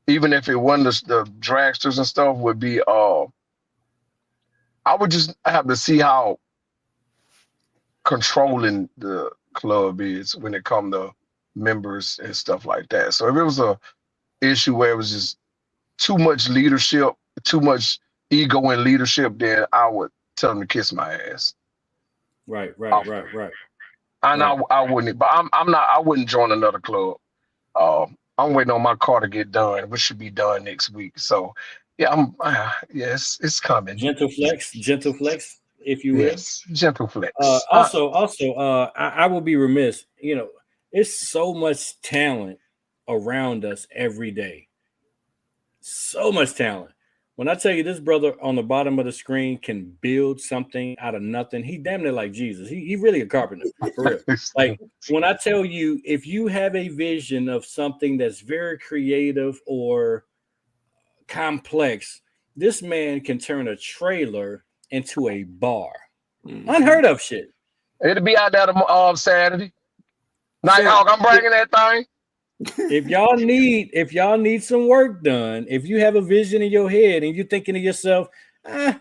even if it wasn't the dragsters and stuff, would be I would just have to see how controlling the club is when it comes to members and stuff like that. So if it was a issue where it was just too much leadership, too much ego in leadership, then I would tell them to kiss my ass. Right. And I wouldn't, but I wouldn't join another club. I'm waiting on my car to get done, which should be done next week. So yeah, it's coming. Gentle flex, if you will. Yes, gentle flex. Also, I will be remiss. You know, it's so much talent around us every day. So much talent. When I tell you this brother on the bottom of the screen can build something out of nothing, he damn near like Jesus. He really a carpenter, for real. Like when I tell you, if you have a vision of something that's very creative or complex, this man can turn a trailer into a bar. Unheard of shit. It'll be out there Saturday. Nighthawk, I'm bringing that thing. If y'all need some work done, if you have a vision in your head and you're thinking to yourself, how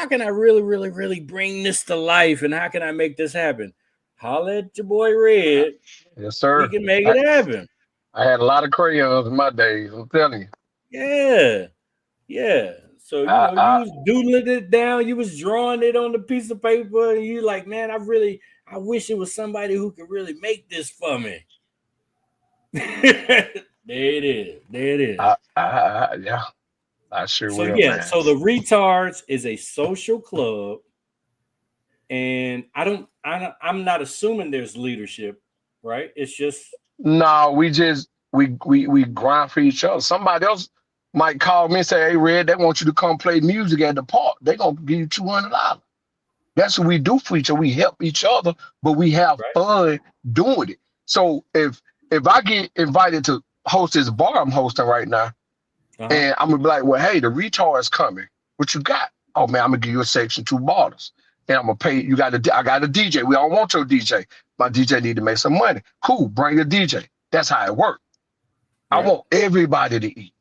can I really bring this to life and how can I make this happen? Holla at your boy Red. Yes, sir. We can make it happen. I had a lot of crayons in my days, I'm telling you. Yeah. So you was doodling it down, you was drawing it on the piece of paper, and you like, man, I wish it was somebody who could really make this for me. There it is. Yeah, I sure will. So yeah, man. So the Retards is a social club, and I'm not assuming there's leadership, right? It's just no, we grind for each other. Somebody else might call me and say, "Hey, Red, they want you to come play music at the park. They're gonna give you $200." That's what we do for each other. We help each other, but we have fun doing it. So if I get invited to host this bar I'm hosting right now, and I'm gonna be like, well, hey, the Retard's coming. What you got? Oh man, I'm gonna give you a section 2 bottles. And I'm gonna pay you. I got a DJ. We don't want your DJ. My DJ need to make some money. Cool, bring a DJ. That's how it works. I want everybody to eat.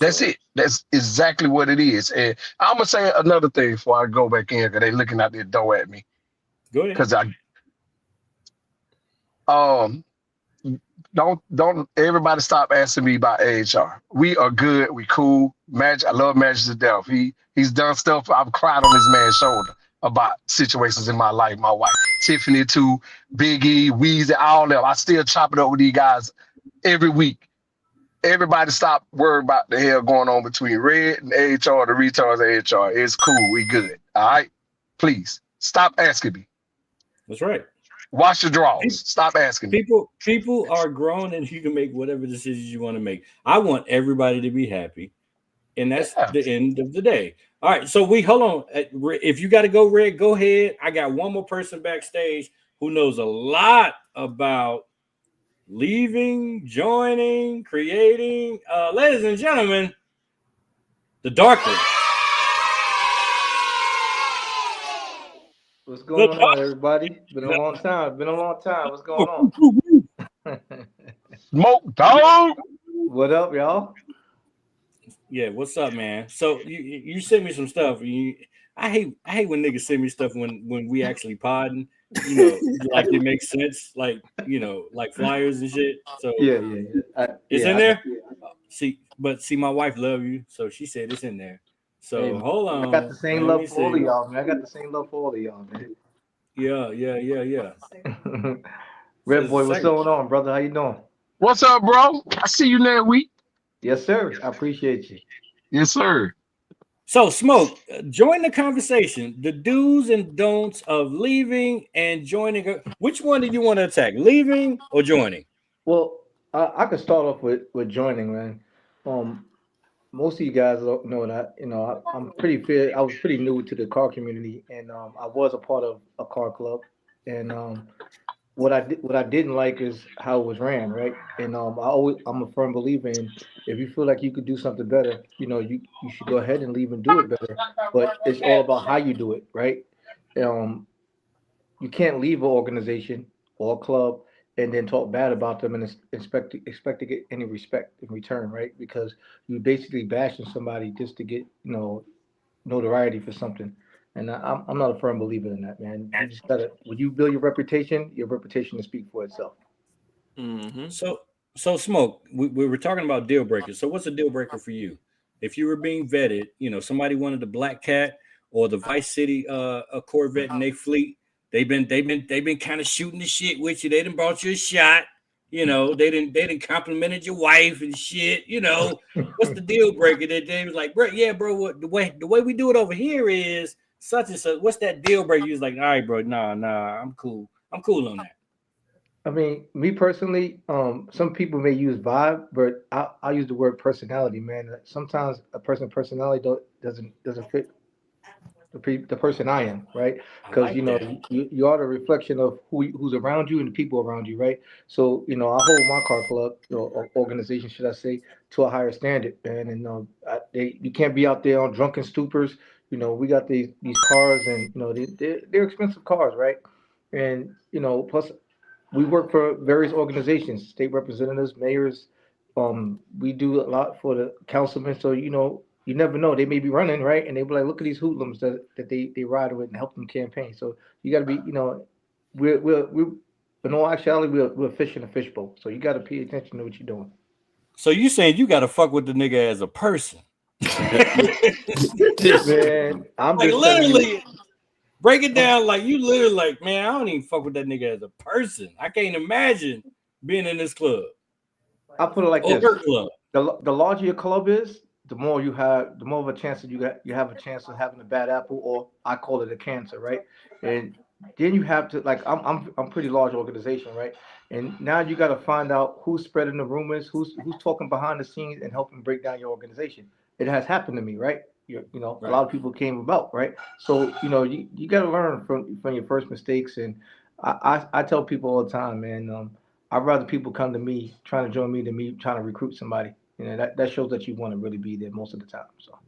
That's it. That's exactly what it is. And I'm gonna say another thing before I go back in, because they looking out their door at me. Go ahead. Because don't everybody stop asking me about AHR. We are good. We cool. Magic. I love Magic to death. He's done stuff. I've cried on this man's shoulder about situations in my life. My wife, Tiffany, too, Biggie, Weezy, all of them. I still chop it up with these guys every week. Everybody stop worrying about the hell going on between Red and AHR, the retards and AHR. It's cool. We good. All right? Please stop asking me. That's right. Wash your drawers. Stop asking me. People are grown and you can make whatever decisions you want to make. I want everybody to be happy. And that's the end of the day. All right. So hold on. If you got to go, Red, go ahead. I got one more person backstage who knows a lot about leaving, joining, creating. Ladies and gentlemen, the Darkling. What's going on, everybody? Been a long time. What's going on? Smoke dog. What up, y'all? Yeah, what's up, man? So you sent me some stuff. I hate when niggas send me stuff when we actually podding. Like it makes sense, like like flyers and shit. So yeah. It's in there. See, my wife love you, so she said it's in there. So hey, hold on. I got the same love for all of y'all, man. Yeah. Red Boy, what's going on, brother? How you doing? What's up, bro? I see you next week. Yes, sir. I appreciate you. Yes, sir. So, Smoke, join the conversation. The do's and don'ts of leaving and joining. Which one do you want to attack? Leaving or joining? Well, I could start off with joining, man. Most of you guys don't know that I'm pretty fair. I was pretty new to the car community, and I was a part of a car club, and what I didn't like is how it was ran, right? And I'm a firm believer in, if you feel like you could do something better, you should go ahead and leave and do it better. But it's all about how you do it, right? You can't leave an organization or a club and then talk bad about them and expect to get any respect in return, right? Because you're basically bashing somebody just to get notoriety for something. And I'm not a firm believer in that, man. You just gotta, when you build your reputation will speak for itself. Mm-hmm. So Smoke, we were talking about deal breakers. So what's a deal breaker for you? If you were being vetted, somebody wanted the Black Cat or the Vice City a Corvette in their fleet. They've been kind of shooting the shit with you. They done brought you a shot. They didn't complimented your wife and shit. What's the deal breaker? That they was like, bro, yeah, bro. The way we do it over here is such and such. What's that deal breaker? You was like, all right, bro, nah, I'm cool. I'm cool on that. I mean, me personally, some people may use vibe, but I use the word personality, man. Sometimes a person's personality doesn't fit the person I am, right? Because you are the reflection of who's around you and the people around you, right? So I hold my car club or organization, should I say, to a higher standard, man. And you can't be out there on drunken stupors. We got these cars, and they're expensive cars, right? And plus we work for various organizations, state representatives, mayors. We do a lot for the councilmen. So you never know. They may be running, right? And they be like, look at these hoodlums that they ride with and help them campaign. So you got to be, we're in all actuality, we're fish in a fishbowl. So you got to pay attention to what you're doing. So you saying you got to fuck with the nigga as a person? Man, I'm like just literally break it down. Like you literally like, man, I don't even fuck with that nigga as a person. I can't imagine being in this club. I'll put it like or this: her club. The larger your club is, the more of a chance that you have a chance of having a bad apple, or I call it a cancer, right? And then you have to, like, I'm pretty large organization, right? And now you got to find out who's spreading the rumors, who's talking behind the scenes and helping break down your organization. It has happened to me, right? Right. A lot of people came about, right? So you got to learn from your first mistakes. And I tell people all the time, man, I'd rather people come to me trying to join me than me trying to recruit somebody. That shows that you want to really be there most of the time. So,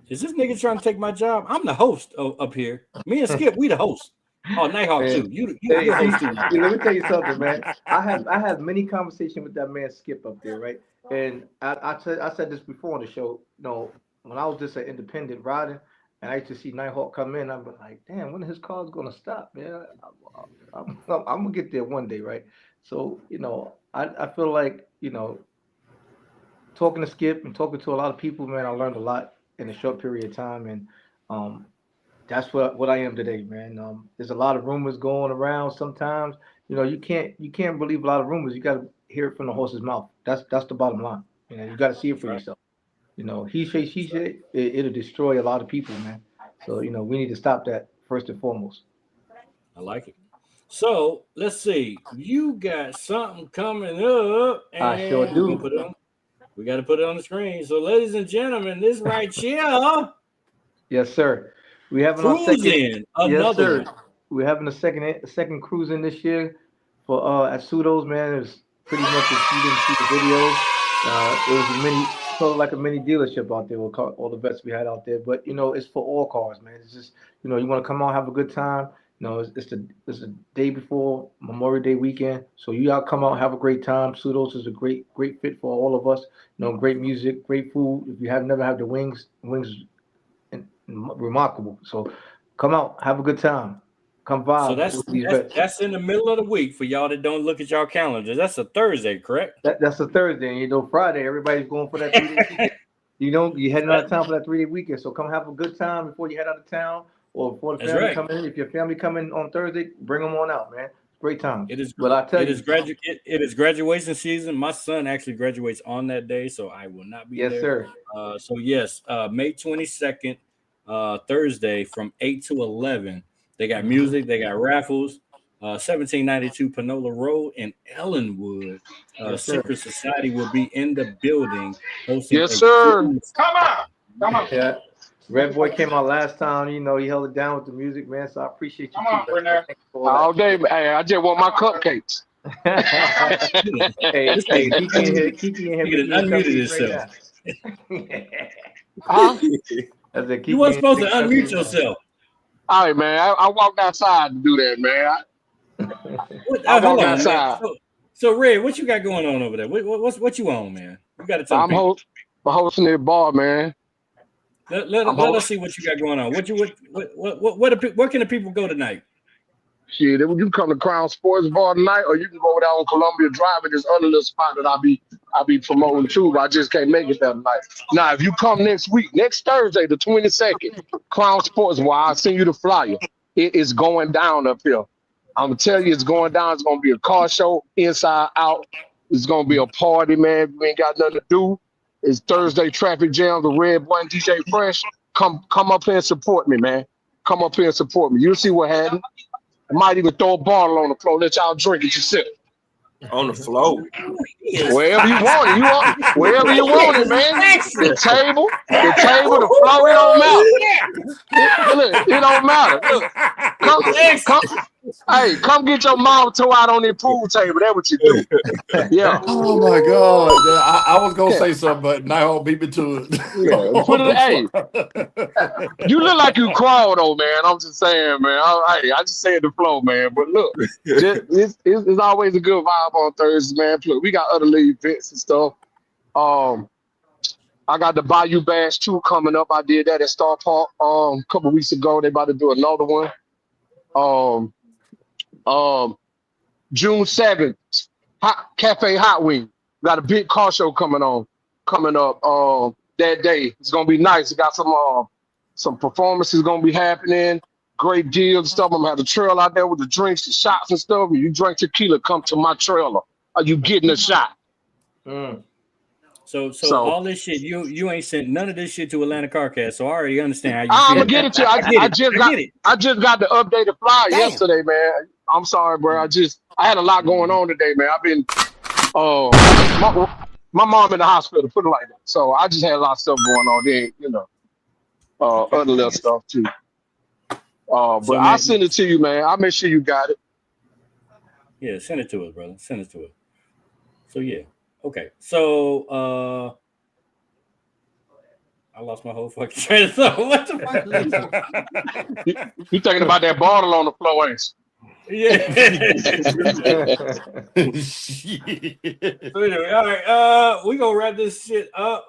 is this nigga trying to take my job? I'm the host up here. Me and Skip, we the host. Oh, Nighthawk too. You host too. Let me tell you something, man. I have many conversations with that man Skip up there, right? And I said this before on the show. When I was just an independent riding, and I used to see Nighthawk come in, I'm like, damn, when his car's gonna stop, man? I'm gonna get there one day, right? So, I feel like, talking to Skip and talking to a lot of people, man, I learned a lot in a short period of time. And um, that's what I am today, man. There's a lot of rumors going around sometimes. You can't believe a lot of rumors. You got to hear it from the horse's mouth. That's the bottom line. You got to see it for yourself. He say, she said, it'll destroy a lot of people, man. So, we need to stop that first and foremost. I like it. So let's see. You got something coming up, I sure and we're gonna do. put it on. We got to put it on the screen. So, ladies and gentlemen, this right here, Yes, sir. We having our second. cruising, Yes, another sir. one. We're having a second cruising this year for at Pseudos, man. It's pretty much if you didn't see the videos. It was a mini, sort of like a mini dealership out there with all the vets we had out there. But it's for all cars, man. It's just you want to come out have a good time. It's the day before Memorial Day weekend, so you all come out have a great time. Pseudos is a great fit for all of us. Great music, great food. If you have never had the wings remarkable. So come out, have a good time, come So vibe that's with these that's vets. that's in the middle of the week for y'all that don't look at y'all calendars. That's a Thursday, correct? That's a Thursday, and Friday everybody's going for that 3 day weekend. You're heading out of town for that 3 day weekend. So come have a good time before you head out of town, or before the That's family right. come in. If your family come in on Thursday, bring them on out, man. Great times. It is But I tell it you, is it is graduation season. My son actually graduates on that day, so I will not be yes, there. sir. So yes, May 22nd, Thursday from 8 to 11. They got Mhm. music, they got raffles. 1792 Panola Road in Ellenwood. Yes, sir. Secret Society will be in the building hosting Yes, a sir. cruise. Yeah. Red Boy came out last time. He held it down with the music, man. So I appreciate you too, Red Boy. Thank you for all All that. day. Hey, I just want my cupcakes. This Hey, Kiki in here nigga making done your unmuted cupcakes right himself. now. Huh? I said, You Kiki weren't in supposed here to making unmute cupcakes now. yourself. All right, man. I walked outside to do that, man. I Hold walked on, man. outside. So Red, what you got going on over there? What you on, man? You got to tell the I'm people. hosting that bar, man. I'm Let us host. see what you got going on. Where can the people go tonight? Shit, you can come to Crown Sports Bar tonight, or you can go down on Columbia Drive at this other little spot that I'll be promoting too. But I just can't make it that night. Now, if you come next week, next Thursday, the 22nd, Crown Sports Bar, I'll send you the flyer. It is going down up here. I'm gonna tell you, it's going down. It's gonna be a car show, inside out. It's gonna be a party, man. We ain't got nothing to do. It's Thursday traffic jam. The Red One DJ Fresh. Come up here and support me, man. Come up here and support me. You'll see what happens. I might even throw a bottle on the floor, let y'all drink it yourself. On the floor. Wherever you want it. Wherever you want it, man. The table, the floor, it don't matter. It don't matter. Look, come, hey, come get your mom toe out on that pool table. That's what you do. Yeah. Oh my God. I was gonna say something, but now beat me to it. Yeah. Put it, hey, you look like you crawled though, man. I'm just saying, man. I just said the flow, man. But look, it's always a good vibe on Thursday, man. Look, we got other little events and stuff. I got the Bayou Bash 2 coming up. I did that at Star Park a couple weeks ago. They about to do another one. Um, June 7th, Cafe Hot Wing. Got a big car show coming up that day. It's gonna be nice. It got some performances gonna be happening. Great deals and stuff. I'm gonna have the trail out there with the drinks, the shots and stuff. If you drink tequila, come to my trailer. Are you getting a shot? So all this shit, you ain't sent none of this shit to Atlanta Carcast, so I already understand how you I'm feel. gonna get it to you. I just got the updated flyer yesterday, man. I'm sorry, bro. I had a lot going on today, man. I've been my mom in the hospital, put it like that. So I just had a lot of stuff going on. Then other little stuff too. But So, I'll man, send it to you, man. I'll make sure you got it. yeah, send it to us, brother. Send it to us. So yeah. Okay. So I lost my whole fucking train of thought. What the fuck? You thinking about that bottle on the floor, ain't you? Yeah. So anyway, all right. We gonna wrap this shit up.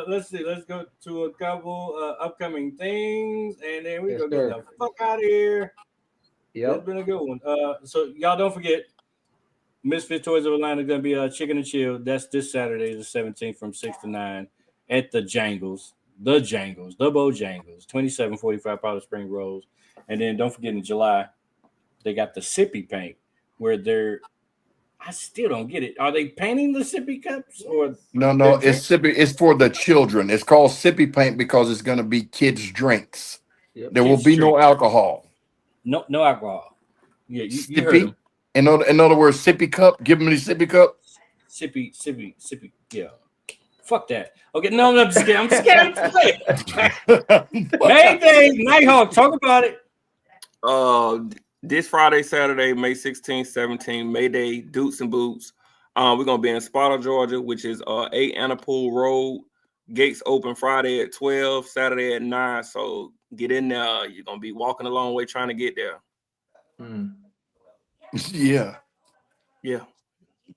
Let's see. Let's go to a couple upcoming things, and then we gonna get the fuck out of here. Yep. It's been a good one. So y'all don't forget, Misfit Toys of Atlanta going to be Chicken and Chill. That's this Saturday, the 17th, from 6 to 9 at the Bojangles, the 2745 Powder Spring Road. And then don't forget in July, they got the sippy paint where I still don't get it. Are they painting the sippy cups or no? It's sippy. It's for the children. It's called sippy paint because it's going to be kids' drinks. Yep. There will be no alcohol. No alcohol. Yeah, you heard them. In other words, sippy cup. Give them the sippy cup. Sippy. Yeah. Fuck that. Okay, no, I'm just kidding. I'm scared to play. Mayday, Nighthawk, talk about it. This Friday, Saturday, May 16th, 17th, Mayday, Dukes and Boots. We're gonna be in Sparta, Georgia, which is 8 Annapool Road. Gates open Friday at 12, Saturday at 9. So get in there. You're gonna be walking a long way trying to get there. Yeah.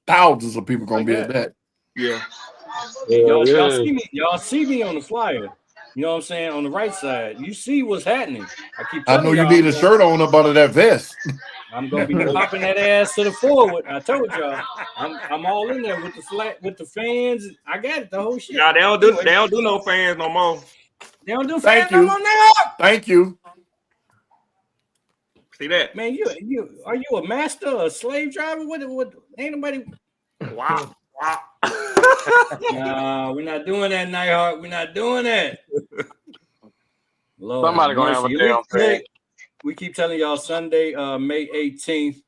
Thousands of people gonna be at that. Yeah. Y'all see me on the flyer. You know what I'm saying? On the right side, you see what's happening. I know you need a shirt on up under that vest. I'm gonna be popping that ass to the forward. I told y'all, I'm all in there with the fans. I got it, the whole shit. Yeah, they don't do no fans no more. They don't do fans no more now. Thank you. See that, man? You are you a master or a slave driver? What ain't nobody? Wow. No, we're not doing that, Nighthawk. We're not doing that. Lord, somebody gonna have a damn thing. We keep telling y'all Sunday, May 18th.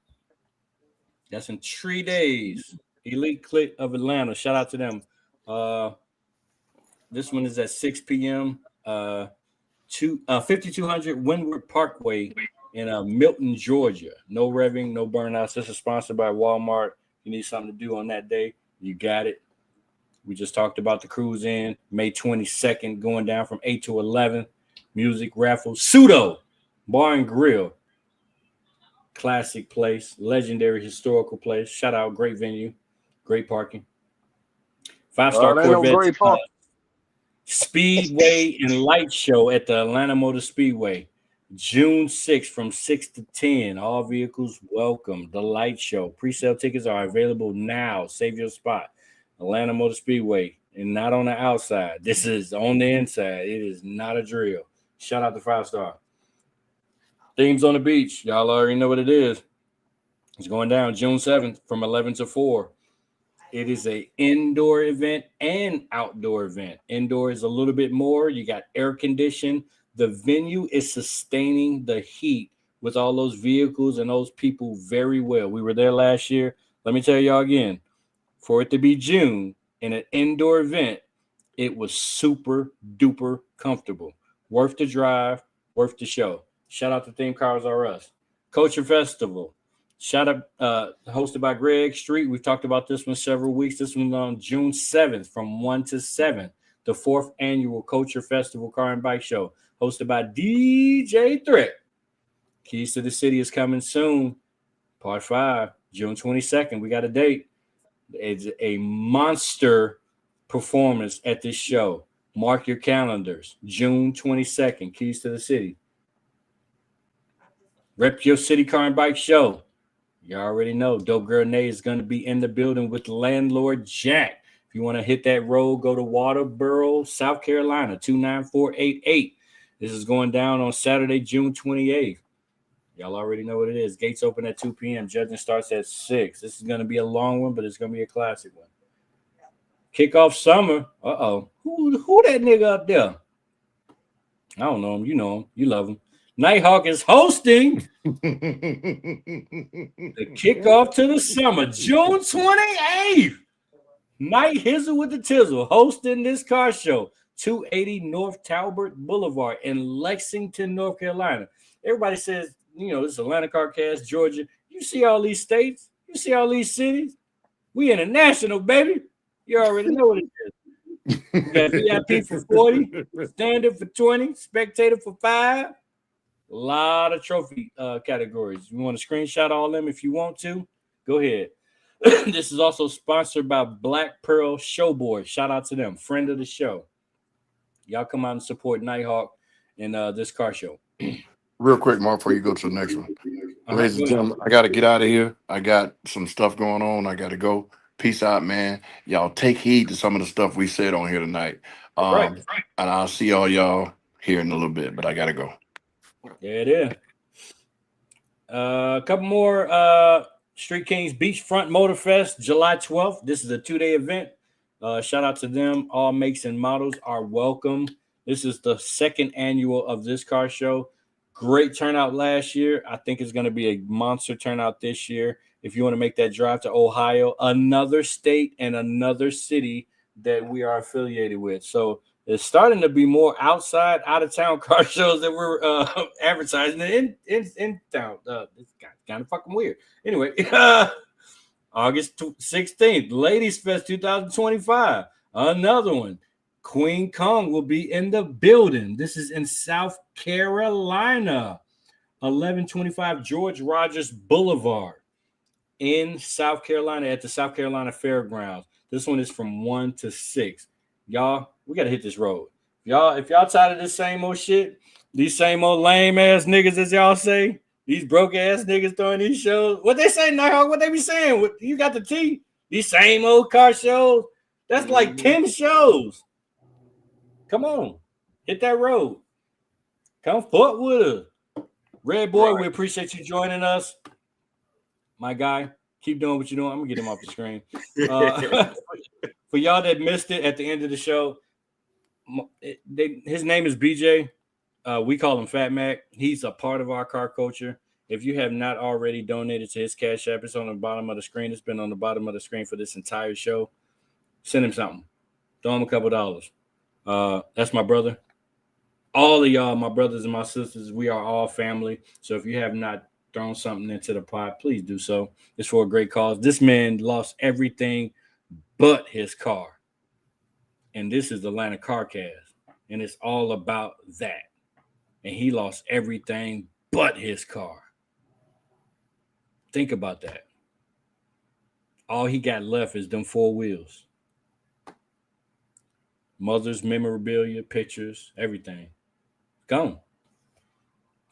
That's in 3 days. Elite Click of Atlanta. Shout out to them. This one is at 6 p.m. 5200 Windward Parkway in Milton, Georgia. No revving, no burnouts. This is sponsored by Walmart. You need something to do on that day, you got it. We just talked about the cruise in May 22nd, going down from 8 to 11. Music raffle, Pseudo Bar and Grill, classic place, legendary historical place. Shout out, great venue, great parking. 5-star Corvette Speedway and Light Show at the Atlanta Motor Speedway, June 6th from 6 to 10. All vehicles welcome. The Light Show. Pre-sale tickets are available now. Save your spot. Atlanta Motor Speedway, and not on the outside. This is on the inside. It is not a drill. Shout out to 5-star. Themes on the Beach. Y'all already know what it is. It's going down June 7th from 11 to 4. It is an indoor event and outdoor event. Indoor is a little bit more. You got air conditioning. The venue is sustaining the heat with all those vehicles and those people very well. We were there last year. Let me tell y'all again, for it to be June in an indoor event, it was super duper comfortable. Worth the drive, worth the show. Shout out to Theme Cars R Us. Culture Festival. Shout out, hosted by Greg Street. We've talked about this one several weeks. This one's on June 7th from 1 to 7. The 4th annual Culture Festival Car and Bike Show, hosted by DJ Threat. Keys to the City is coming soon. Part 5, June 22nd. We got a date. It's a monster performance at this show. Mark your calendars. June 22nd, Keys to the City. Rep Your City Car and Bike Show. You already know Dope Girl Nay is going to be in the building with Landlord Jack. If you want to hit that road, go to Waterboro, South Carolina, 29488. This is going down on Saturday, June 28th. Y'all already know what it is. Gates open at 2 p.m. Judging starts at 6. This is going to be a long one, but it's going to be a classic one. Kickoff summer. Uh-oh. Who that nigga up there? I don't know him. You know him. You love him. Nighthawk is hosting the kickoff to the summer, June 28th. Night Hizzle with the Tizzle hosting this car show, 280 North Talbot Boulevard in Lexington, North Carolina. Everybody says, you know, this is Atlanta Car Cast, Georgia. You see all these states? You see all these cities? We international, baby. You already know what it is. We got VIP for 40, standard for 20, spectator for 5. A lot of trophy categories. You want to screenshot all them if you want to? Go ahead. This is also sponsored by Black Pearl Showboard. Shout out to them. Friend of the show. Y'all come out and support Nighthawk and this car show. Real quick, Mark, before you go to the next one. Ladies and gentlemen, I got to get out of here. I got some stuff going on. I got to go. Peace out, man. Y'all take heed to some of the stuff we said on here tonight. And I'll see all y'all here in a little bit, but I got to go. There it is. A couple more. Street Kings Beachfront Motor Fest, July 12th. This is a 2-day event. Shout out to them. All makes and models are welcome. This is the second annual of this car show. Great turnout last year. I think it's going to be a monster turnout this year. If you want to make that drive to Ohio, another state and another city that we are affiliated with. So it's starting to be more outside, out of town car shows that we're advertising in town. It's kind of fucking weird. Anyway, August 16th, Ladies Fest 2025. Another one. Queen Kong will be in the building. This is in South Carolina, 1125 George Rogers Boulevard in South Carolina at the South Carolina Fairgrounds. This one is from 1 to 6. Y'all, we got to hit this road. If y'all tired of this same old shit, these same old lame ass niggas, as y'all say, these broke ass niggas throwing these shows. What they say, Nighthawk? What they be saying? You got the tea? These same old car shows? That's like 10 shows. Come on. Hit that road. Come fuck with us. Red Boy, we appreciate you joining us. My guy, keep doing what you're doing. I'm going to get him off the screen. For y'all that missed it at the end of the show, his name is BJ. We call him Fat Mac. He's a part of our car culture. If you have not already donated to his Cash App, it's on the bottom of the screen. It's been on the bottom of the screen for this entire show. Send him something. Throw him a couple dollars. That's my brother. All of y'all, my brothers and my sisters, we are all family. So if you have not thrown something into the pot, please do so. It's for a great cause. This man lost everything but his car. And this is Atlanta CarCast. And it's all about that. And he lost everything but his car. Think about that. All he got left is them 4 wheels. Mother's memorabilia, pictures, everything. Gone.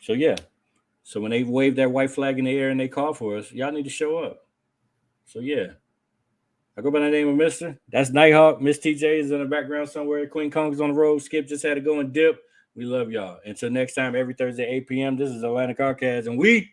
So, yeah. So, when they wave that white flag in the air and they call for us, y'all need to show up. So, yeah. I go by the name of Mr. That's Nighthawk. Miss TJ is in the background somewhere. Queen Kong's on the road. Skip just had to go and dip. We love y'all. Until next time, every Thursday, 8 p.m., this is Atlanta CarCast, and we